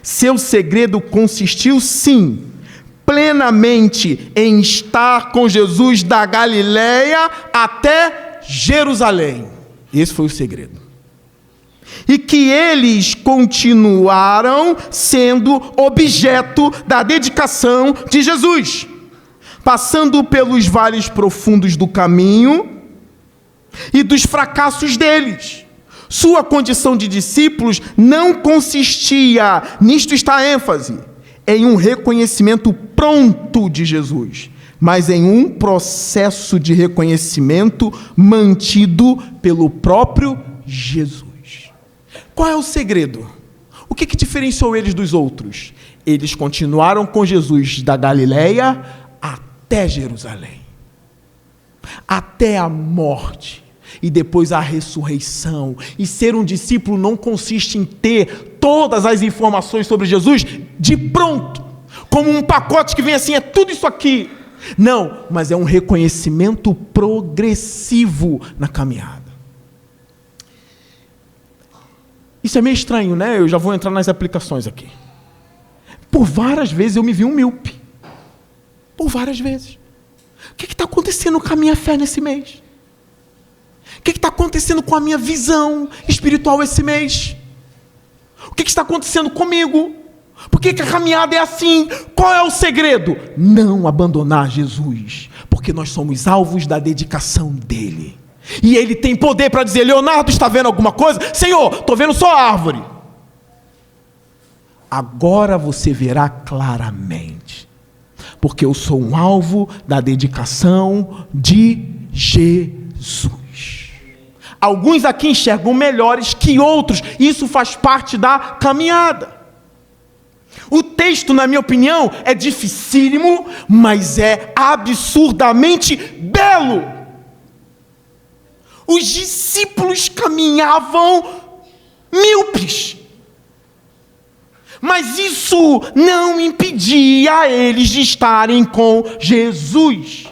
Seu segredo consistiu, sim, plenamente em estar com Jesus da Galileia até Jerusalém. Esse foi o segredo. E que eles continuaram sendo objeto da dedicação de Jesus, passando pelos vales profundos do caminho e dos fracassos deles. Sua condição de discípulos não consistia, nisto está a ênfase, em um reconhecimento pronto de Jesus, mas em um processo de reconhecimento mantido pelo próprio Jesus. Qual é o segredo? O que diferenciou eles dos outros? Eles continuaram com Jesus da Galileia até Jerusalém, até a morte e depois a ressurreição. E ser um discípulo não consiste em ter todas as informações sobre Jesus de pronto, como um pacote que vem assim, é tudo isso aqui. Não, mas é um reconhecimento progressivo na caminhada. Isso é meio estranho, né? Eu já vou entrar nas aplicações aqui. Por várias vezes eu me vi um míope. Por várias vezes. O que está acontecendo com a minha fé nesse mês? O que está acontecendo com a minha visão espiritual esse mês? O que está acontecendo comigo? Por que a caminhada é assim? Qual é o segredo? Não abandonar Jesus, porque nós somos alvos da dedicação dele. E ele tem poder para dizer: Leonardo, está vendo alguma coisa? Senhor, estou vendo só árvore. Agora você verá claramente, porque eu sou um alvo da dedicação de Jesus. Alguns aqui enxergam melhores que outros, isso faz parte da caminhada. O texto, na minha opinião, é dificílimo, mas é absurdamente belo. Os discípulos caminhavam míopes, mas isso não impedia eles de estarem com Jesus.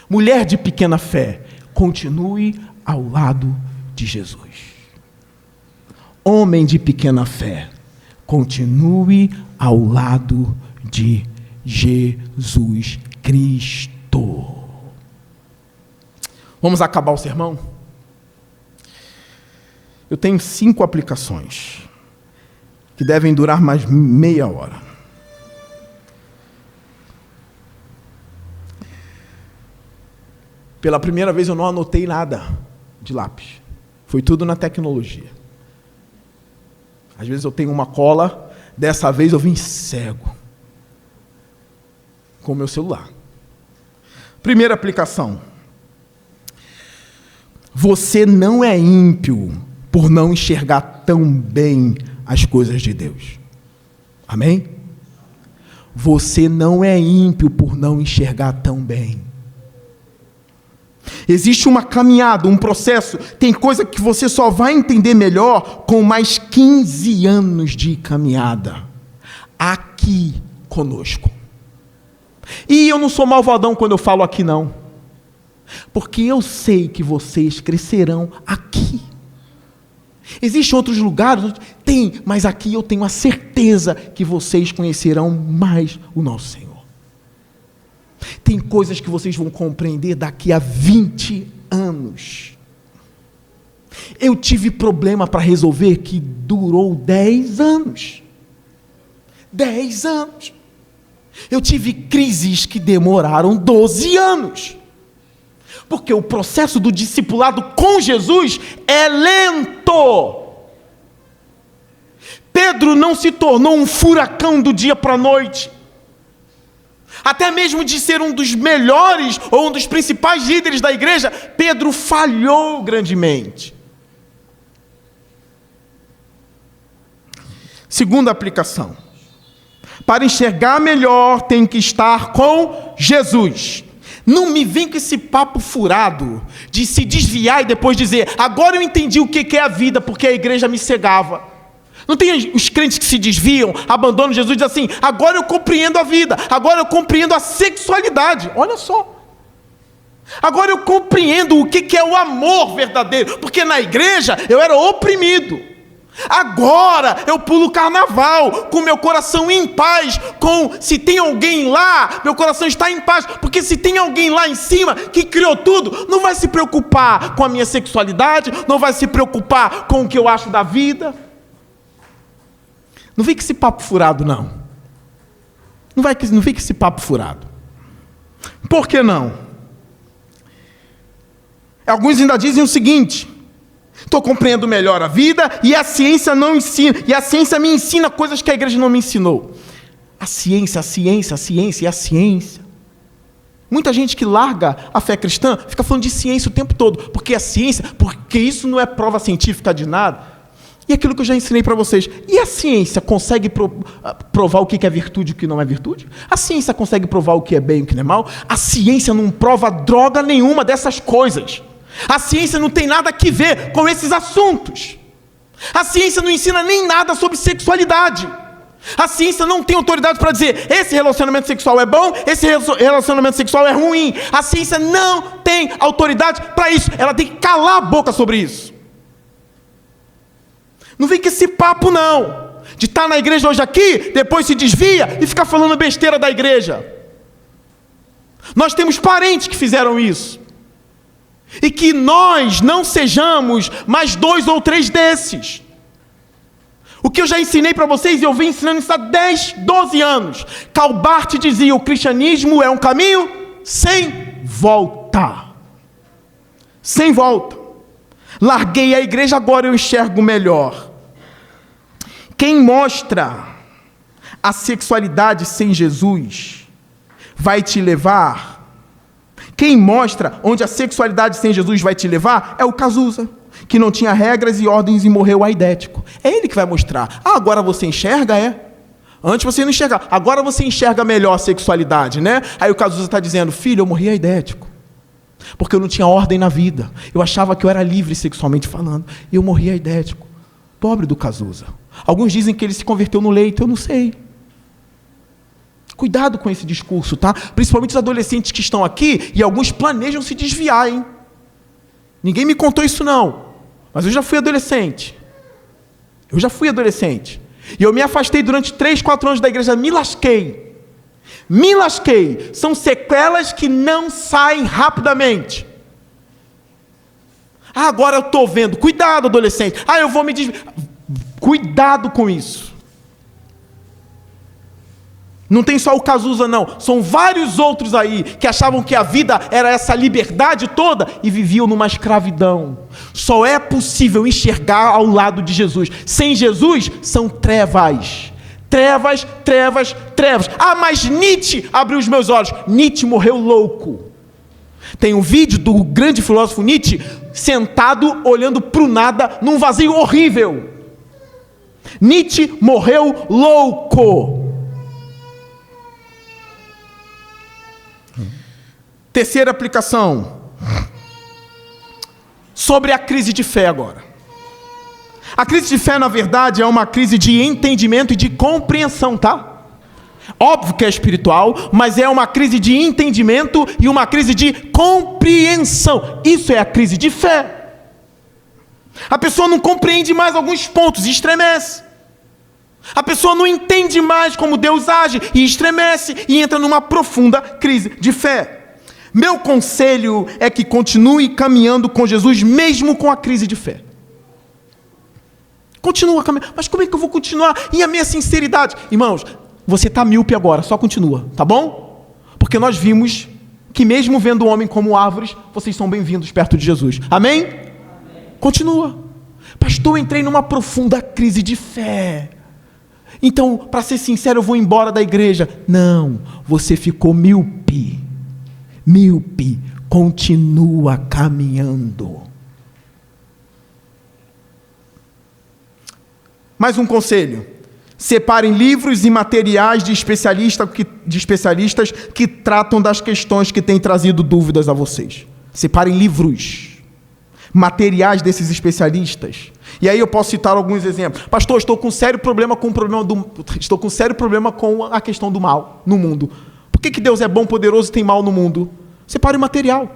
Mulher de pequena fé, continue ao lado de Jesus. Homem de pequena fé, continue ao lado de Jesus Cristo. Vamos acabar o sermão? Eu tenho 5 aplicações que devem durar mais meia hora. Pela primeira vez eu não anotei nada de lápis. Foi tudo na tecnologia. Às vezes eu tenho uma cola, dessa vez eu vim cego com o meu celular. Primeira aplicação. Você não é ímpio por não enxergar tão bem as coisas de Deus. Amém? Você não é ímpio por não enxergar tão bem. Existe uma caminhada, um processo. Tem coisa que você só vai entender melhor com mais 15 anos de caminhada. Aqui conosco. E eu não sou malvadão quando eu falo aqui, não. Porque eu sei que vocês crescerão aqui. Existem outros lugares? Tem, mas aqui eu tenho a certeza que vocês conhecerão mais o nosso Senhor. Tem coisas que vocês vão compreender daqui a 20 anos. Eu tive problema para resolver que durou 10 anos. 10 anos. Eu tive crises que demoraram 12 anos. Porque o processo do discipulado com Jesus é lento. Pedro não se tornou um furacão do dia para a noite. Até mesmo de ser um dos melhores ou um dos principais líderes da igreja, Pedro falhou grandemente. Segunda aplicação. Para enxergar melhor, tem que estar com Jesus. Não me vem com esse papo furado de se desviar e depois dizer, agora eu entendi o que é a vida, porque a igreja me cegava. Não tem os crentes que se desviam, abandonam Jesus e dizem assim, agora eu compreendo a vida, agora eu compreendo a sexualidade. Olha só. Agora eu compreendo o que é o amor verdadeiro, porque na igreja eu era oprimido. Agora eu pulo o carnaval com meu coração em paz, se tem alguém lá, meu coração está em paz, porque se tem alguém lá em cima que criou tudo, não vai se preocupar com a minha sexualidade, não vai se preocupar com o que eu acho da vida. Não vem com esse papo furado, não. Não vem com esse papo furado. Por que não? Alguns ainda dizem o seguinte, estou compreendendo melhor a vida e a ciência não ensina, e a ciência me ensina coisas que a igreja não me ensinou. A ciência. Muita gente que larga a fé cristã fica falando de ciência o tempo todo, porque a ciência, porque isso não é prova científica de nada. E aquilo que eu já ensinei para vocês, e a ciência consegue provar o que é virtude e o que não é virtude? A ciência consegue provar o que é bem e o que não é mal? A ciência não prova droga nenhuma dessas coisas. A ciência não tem nada a ver com esses assuntos. A ciência não ensina nem nada sobre sexualidade. A ciência não tem autoridade para dizer esse relacionamento sexual é bom, esse relacionamento sexual é ruim. A ciência não tem autoridade para isso. Ela tem que calar a boca sobre isso. Não vem com esse papo não, de estar na igreja hoje aqui, depois se desvia e ficar falando besteira da igreja. Nós temos parentes que fizeram isso. E que nós não sejamos mais 2 ou 3 desses. O que eu já ensinei para vocês, e eu venho ensinando isso há 10, 12 anos. Karl Barth dizia, o cristianismo é um caminho sem volta. Sem volta. Larguei a igreja, agora eu enxergo melhor. Quem mostra a sexualidade sem Jesus vai te levar. Quem mostra onde a sexualidade sem Jesus vai te levar é o Cazuza, que não tinha regras e ordens e morreu aidético. É ele que vai mostrar. Agora você enxerga, Antes você não enxergava. Agora você enxerga melhor a sexualidade, né? Aí o Cazuza está dizendo, filho, eu morri aidético. Porque eu não tinha ordem na vida. Eu achava que eu era livre sexualmente falando. E eu morri aidético. Pobre do Cazuza. Alguns dizem que ele se converteu no leito. Eu não sei. Cuidado com esse discurso, tá? Principalmente os adolescentes que estão aqui e alguns planejam se desviar, hein? Ninguém me contou isso não. Mas eu já fui adolescente. E eu me afastei durante 3, 4 anos da igreja. Me lasquei. São sequelas que não saem rapidamente. Agora eu estou vendo. Cuidado, adolescente. Eu vou me desviar. Cuidado com isso. Não tem só o Cazuza, não. São vários outros aí que achavam que a vida era essa liberdade toda e viviam numa escravidão. Só é possível enxergar ao lado de Jesus. Sem Jesus, são trevas. Trevas, trevas, trevas. Ah, mas Nietzsche abriu os meus olhos. Nietzsche morreu louco. Tem um vídeo do grande filósofo Nietzsche sentado, olhando para o nada, num vazio horrível. Nietzsche morreu louco. Terceira aplicação. Sobre a crise de fé agora. A crise de fé, na verdade, é uma crise de entendimento e de compreensão, tá? Óbvio que é espiritual, mas é uma crise de entendimento e uma crise de compreensão. Isso é a crise de fé. A pessoa não compreende mais alguns pontos e estremece. A pessoa não entende mais como Deus age e estremece e entra numa profunda crise de fé. Meu conselho é que continue caminhando com Jesus, mesmo com a crise de fé. Continua caminhando. Mas como é que eu vou continuar? E a minha sinceridade? Irmãos, você está míope agora, só continua, tá bom? Porque nós vimos que mesmo vendo o homem como árvores, vocês são bem-vindos perto de Jesus. Amém? Amém. Continua. Pastor, eu entrei numa profunda crise de fé. Então, para ser sincero, eu vou embora da igreja. Não, você ficou míope. Míope, continua caminhando. Mais um conselho. Separem livros e materiais de especialistas que tratam das questões que têm trazido dúvidas a vocês. Separem livros, materiais desses especialistas. E aí eu posso citar alguns exemplos. Pastor, estou com sério problema com a questão do mal no mundo. Por que Deus é bom, poderoso e tem mal no mundo? Separe o material.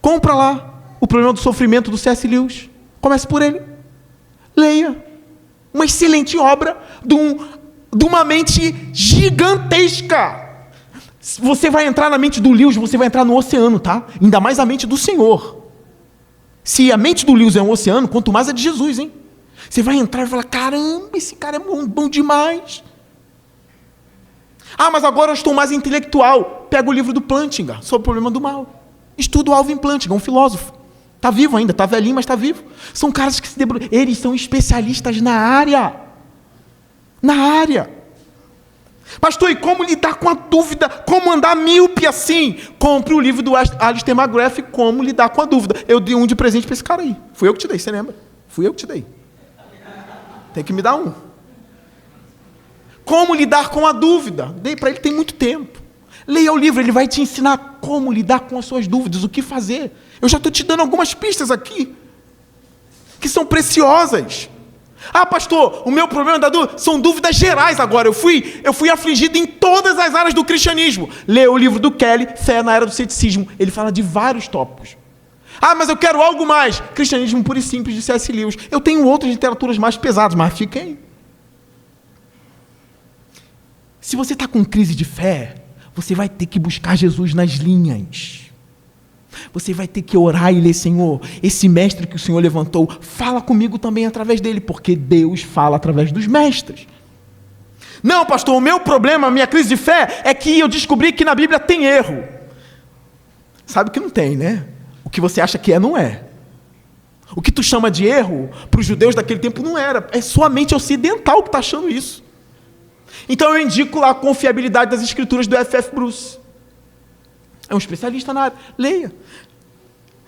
Compra lá o problema do sofrimento do C.S. Lewis. Comece por ele. Leia. Uma excelente obra de uma mente gigantesca. Você vai entrar na mente do Lewis, você vai entrar no oceano, tá? Ainda mais a mente do Senhor. Se a mente do Lewis é um oceano, quanto mais a de Jesus, hein? Você vai entrar e falar, caramba, esse cara é bom demais. Ah, mas agora eu estou mais intelectual. Pega o livro do Plantinga, sobre o problema do mal. Estuda o Alvin Plantinga, um filósofo. Está vivo ainda, está velhinho, mas está vivo. São caras que se debruçam. Eles são especialistas na área. Na área. Pastor, e como lidar com a dúvida? Como andar míope assim? Compre o livro do Alistair McGrath, Como Lidar com a Dúvida. Eu dei um de presente para esse cara aí. Fui eu que te dei, você lembra? Fui eu que te dei. Tem que me dar um. Como lidar com a dúvida? Dei para ele, tem muito tempo. Leia o livro, ele vai te ensinar como lidar com as suas dúvidas, o que fazer. Eu já estou te dando algumas pistas aqui, que são preciosas. Ah, pastor, o meu problema da dúvida são dúvidas gerais agora. Eu fui afligido em todas as áreas do cristianismo. Leia o livro do Kelly, Fé na Era do Ceticismo. Ele fala de vários tópicos. Ah, mas eu quero algo mais. Cristianismo puro e simples de C.S. Lewis. Eu tenho outras literaturas mais pesadas, mas fiquem aí. Se você está com crise de fé, você vai ter que buscar Jesus nas linhas. Você vai ter que orar e ler, Senhor, esse mestre que o Senhor levantou, fala comigo também através dele, porque Deus fala através dos mestres. Não, pastor, o meu problema, a minha crise de fé, é que eu descobri que na Bíblia tem erro. Sabe que não tem, né? O que você acha que é, não é. O que tu chama de erro, para os judeus daquele tempo não era. É sua mente ocidental que está achando isso. Então eu indico lá a confiabilidade das escrituras do F.F. Bruce. É um especialista na área. Leia.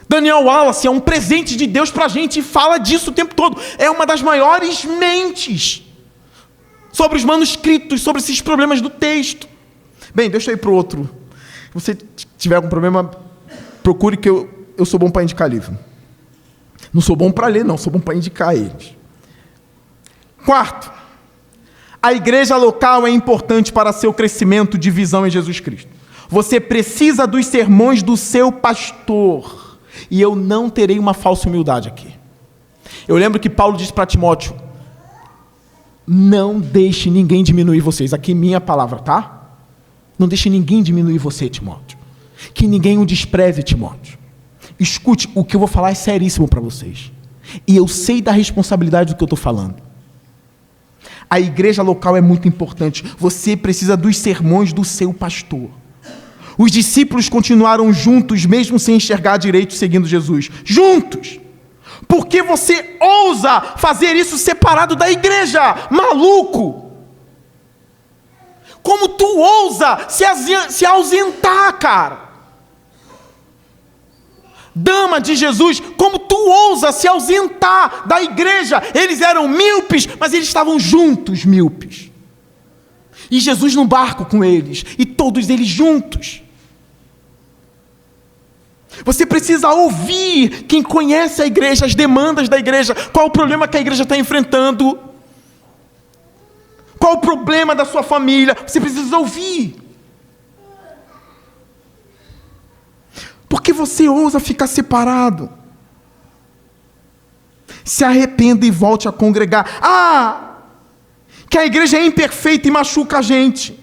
Daniel Wallace é um presente de Deus para a gente e fala disso o tempo todo. É uma das maiores mentes sobre os manuscritos, sobre esses problemas do texto. Bem, deixa eu ir para o outro. Se você tiver algum problema, procure, que eu sou bom para indicar livro. Não sou bom para ler, não. Sou bom para indicar eles. Quarto, a igreja local é importante para seu crescimento de visão em Jesus Cristo. Você precisa dos sermões do seu pastor. E eu não terei uma falsa humildade aqui. Eu lembro que Paulo disse para Timóteo: não deixe ninguém diminuir vocês. Aqui minha palavra, tá? Não deixe ninguém diminuir você, Timóteo. Que ninguém o despreze, Timóteo. Escute, o que eu vou falar é seríssimo para vocês. E eu sei da responsabilidade do que eu estou falando. A igreja local é muito importante. Você precisa dos sermões do seu pastor. Os discípulos continuaram juntos, mesmo sem enxergar direito, seguindo Jesus. Juntos! Porque você ousa fazer isso separado da igreja? Maluco! Como tu ousa se ausentar, cara? Dama de Jesus, como tu ousa se ausentar da igreja? Eles eram míopes, mas eles estavam juntos, míopes. E Jesus no barco com eles, e todos eles juntos. Você precisa ouvir quem conhece a igreja, as demandas da igreja, qual o problema que a igreja está enfrentando, qual o problema da sua família, você precisa ouvir. Porque você ousa ficar separado. Se arrependa e volte a congregar. Que a igreja é imperfeita e machuca a gente.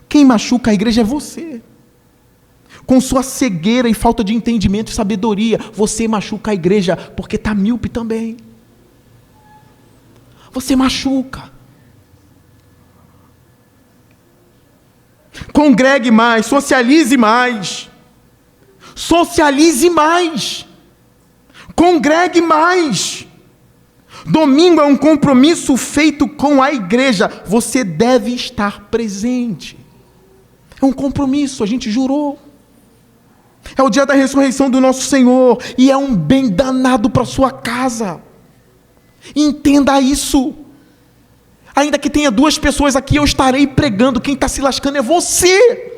Quem machuca a igreja é você. Com sua cegueira e falta de entendimento e sabedoria, você machuca a igreja porque está míope também. Você machuca. Congregue mais, socialize mais. Socialize mais. Congregue mais. Domingo é um compromisso feito com a igreja. Você deve estar presente. É um compromisso, a gente jurou. É o dia da ressurreição do nosso Senhor. E é um bem danado para a sua casa. Entenda isso. Ainda que tenha 2 pessoas aqui, eu estarei pregando. Quem está se lascando é você.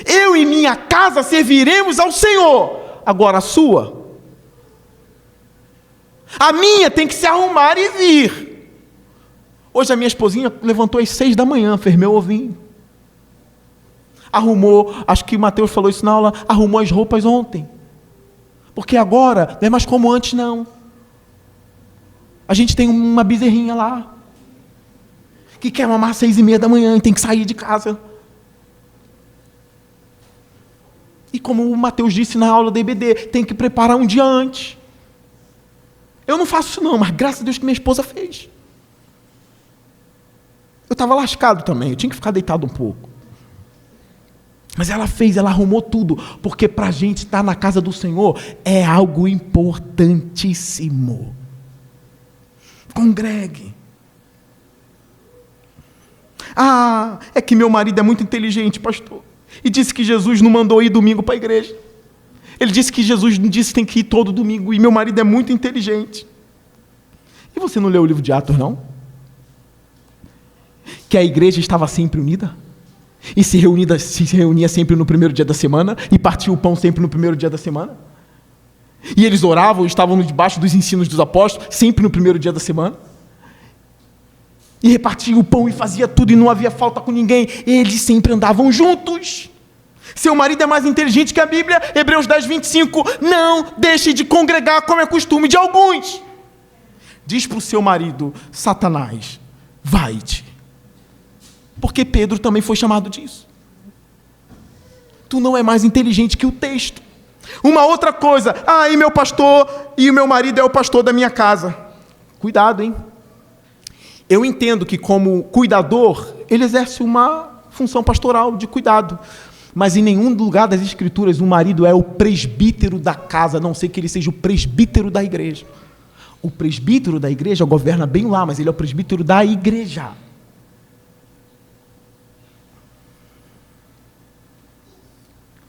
Eu e minha casa serviremos ao Senhor. Agora a sua? A minha tem que se arrumar e vir. Hoje a minha esposinha levantou às 6 da manhã, fez meu ovinho. Arrumou, acho que o Mateus falou isso na aula, arrumou as roupas ontem. Porque agora não é mais como antes, não. A gente tem uma bezerrinha lá, que quer mamar às 6:30 da manhã e tem que sair de casa. E como o Mateus disse na aula da EBD, tem que preparar um dia antes. Eu não faço isso não, mas graças a Deus que minha esposa fez. Eu estava lascado também, eu tinha que ficar deitado um pouco. Mas ela fez, ela arrumou tudo, porque para a gente estar na casa do Senhor é algo importantíssimo. Congregue. É que meu marido é muito inteligente, pastor. E disse que Jesus não mandou ir domingo para a igreja. Ele disse que Jesus disse que tem que ir todo domingo. E meu marido é muito inteligente. E você não leu o livro de Atos, não? Que a igreja estava sempre unida. E se reunia sempre no primeiro dia da semana. E partia o pão sempre no primeiro dia da semana. E eles oravam, estavam debaixo dos ensinos dos apóstolos, sempre no primeiro dia da semana. E repartiam o pão e fazia tudo e não havia falta com ninguém. Eles sempre andavam juntos. Seu marido é mais inteligente que a Bíblia. Hebreus 10:25. Não deixe de congregar como é costume de alguns. Diz para o seu marido: Satanás, vai-te. Porque Pedro também foi chamado disso. Tu não é mais inteligente que o texto. Uma outra coisa. E meu pastor e o meu marido é o pastor da minha casa. Cuidado, hein? Eu entendo que como cuidador, ele exerce uma função pastoral de cuidado. Mas em nenhum lugar das Escrituras o marido é o presbítero da casa, a não ser que ele seja o presbítero da igreja. O presbítero da igreja governa bem lá, mas ele é o presbítero da igreja.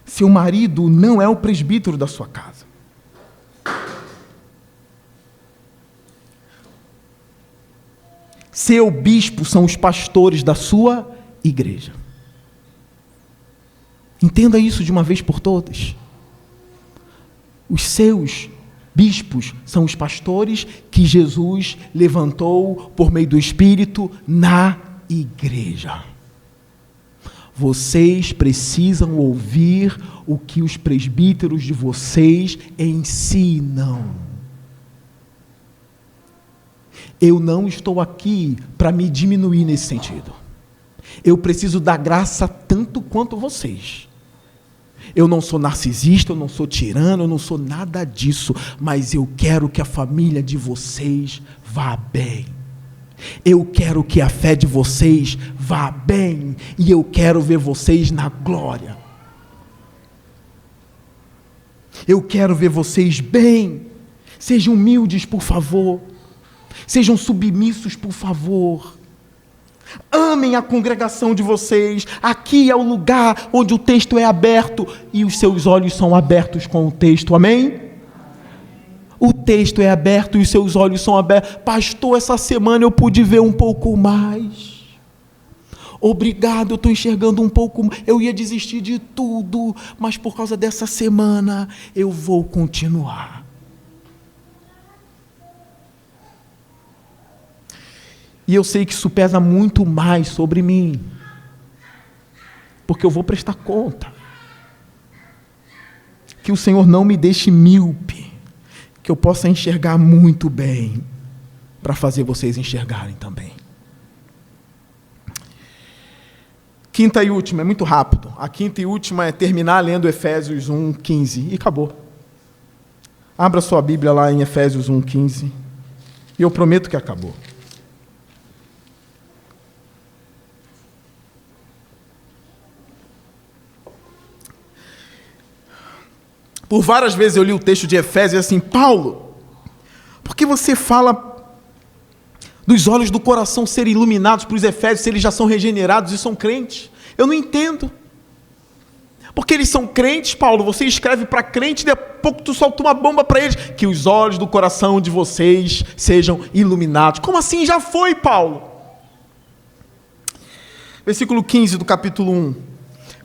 Seu marido não é o presbítero da sua casa. Seu bispo são os pastores da sua igreja. Entenda isso de uma vez por todas. Os seus bispos são os pastores que Jesus levantou por meio do Espírito na igreja. Vocês precisam ouvir o que os presbíteros de vocês ensinam. Eu não estou aqui para me diminuir nesse sentido. Eu preciso da graça tanto quanto vocês. Eu não sou narcisista, eu não sou tirano, eu não sou nada disso, mas eu quero que a família de vocês vá bem. Eu quero que a fé de vocês vá bem e eu quero ver vocês na glória. Eu quero ver vocês bem. Sejam humildes, por favor. Sejam submissos, por favor. Amem a congregação de vocês. Aqui é o lugar onde o texto é aberto e os seus olhos são abertos com o texto. Amém? O texto é aberto e os seus olhos são abertos. Pastor, essa semana eu pude ver um pouco mais. Obrigado, eu estou enxergando um pouco mais. Eu ia desistir de tudo, mas por causa dessa semana eu vou continuar. E eu sei que isso pesa muito mais sobre mim, porque eu vou prestar conta. Que o Senhor não me deixe míope, que eu possa enxergar muito bem, para fazer vocês enxergarem também. Quinta e última, é muito rápido. A quinta e última é terminar lendo Efésios 1:15 e acabou. Abra sua Bíblia lá em Efésios 1:15 e eu prometo que acabou. Por várias vezes eu li o texto de Efésios assim, Paulo, por que você fala dos olhos do coração serem iluminados para os Efésios, se eles já são regenerados e são crentes? Eu não entendo. Porque eles são crentes, Paulo, você escreve para crente, e a pouco tu solta uma bomba para eles, que os olhos do coração de vocês sejam iluminados. Como assim? Já foi, Paulo. Versículo 15 do capítulo 1.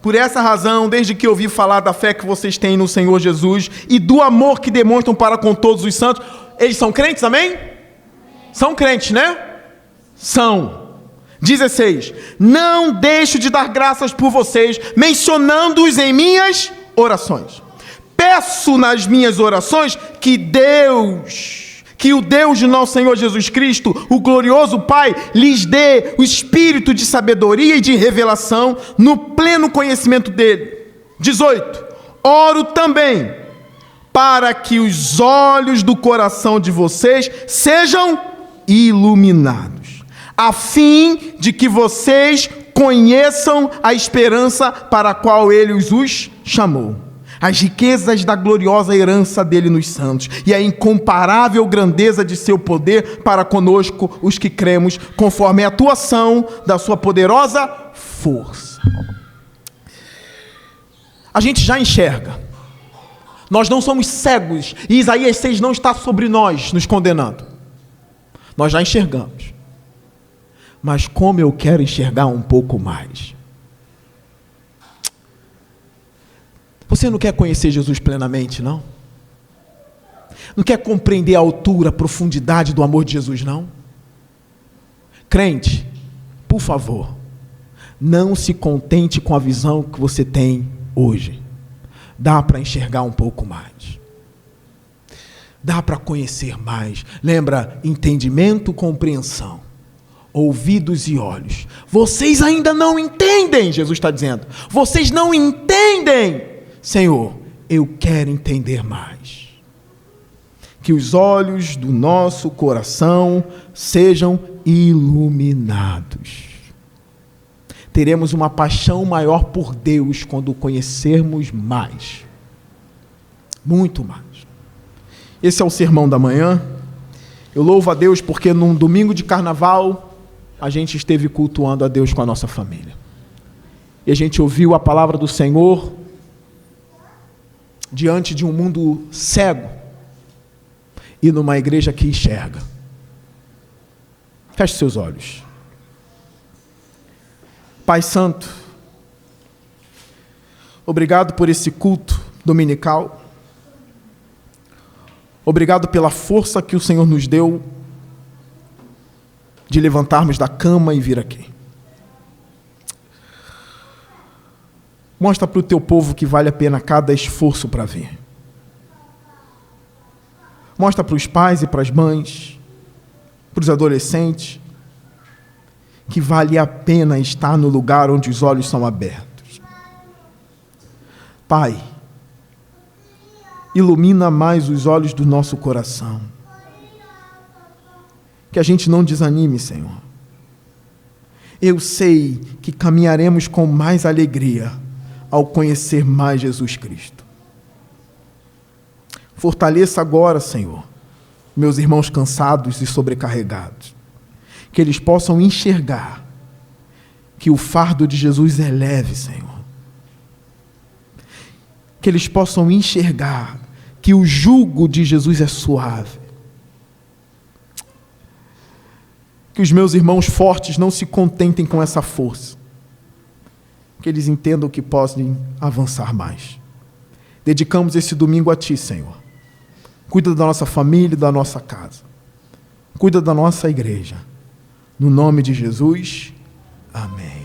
Por essa razão, desde que ouvi falar da fé que vocês têm no Senhor Jesus e do amor que demonstram para com todos os santos, eles são crentes, amém? São crentes, né? São. 16. Não deixo de dar graças por vocês, mencionando-os em minhas orações. Peço nas minhas orações que o Deus de nosso Senhor Jesus Cristo, o glorioso Pai, lhes dê o espírito de sabedoria e de revelação no pleno conhecimento dele. 18. Oro também para que os olhos do coração de vocês sejam iluminados, a fim de que vocês conheçam a esperança para a qual ele os chamou, as riquezas da gloriosa herança dele nos santos e a incomparável grandeza de seu poder para conosco, os que cremos, conforme a atuação da sua poderosa força. A gente já enxerga. Nós não somos cegos e Isaías 6 não está sobre nós, nos condenando. Nós já enxergamos. Mas como eu quero enxergar um pouco mais. Você não quer conhecer Jesus plenamente, não? Não quer compreender a altura, a profundidade do amor de Jesus, não? Crente, por favor, não se contente com a visão que você tem hoje. Dá para enxergar um pouco mais. Dá para conhecer mais. Lembra, entendimento, compreensão, ouvidos e olhos. Vocês ainda não entendem, Jesus está dizendo. Vocês não entendem. Senhor, eu quero entender mais. Que os olhos do nosso coração sejam iluminados. Teremos uma paixão maior por Deus quando o conhecermos mais. Muito mais. Esse é o sermão da manhã. Eu louvo a Deus porque num domingo de carnaval a gente esteve cultuando a Deus com a nossa família. E a gente ouviu a palavra do Senhor diante de um mundo cego e numa igreja que enxerga. Feche seus olhos. Pai Santo, obrigado por esse culto dominical. Obrigado pela força que o Senhor nos deu de levantarmos da cama e vir aqui. Mostra para o teu povo que vale a pena cada esforço para vir. Mostra para os pais e para as mães, para os adolescentes, que vale a pena estar no lugar onde os olhos são abertos. Pai, ilumina mais os olhos do nosso coração. que a gente não desanime, Senhor. Eu sei que caminharemos com mais alegria ao conhecer mais Jesus Cristo. Fortaleça agora, Senhor, meus irmãos cansados e sobrecarregados, que eles possam enxergar que o fardo de Jesus é leve, Senhor. Que eles possam enxergar que o jugo de Jesus é suave. Que os meus irmãos fortes não se contentem com essa força. Que eles entendam que podem avançar mais. Dedicamos esse domingo a Ti, Senhor. Cuida da nossa família e da nossa casa. Cuida da nossa igreja. No nome de Jesus, amém.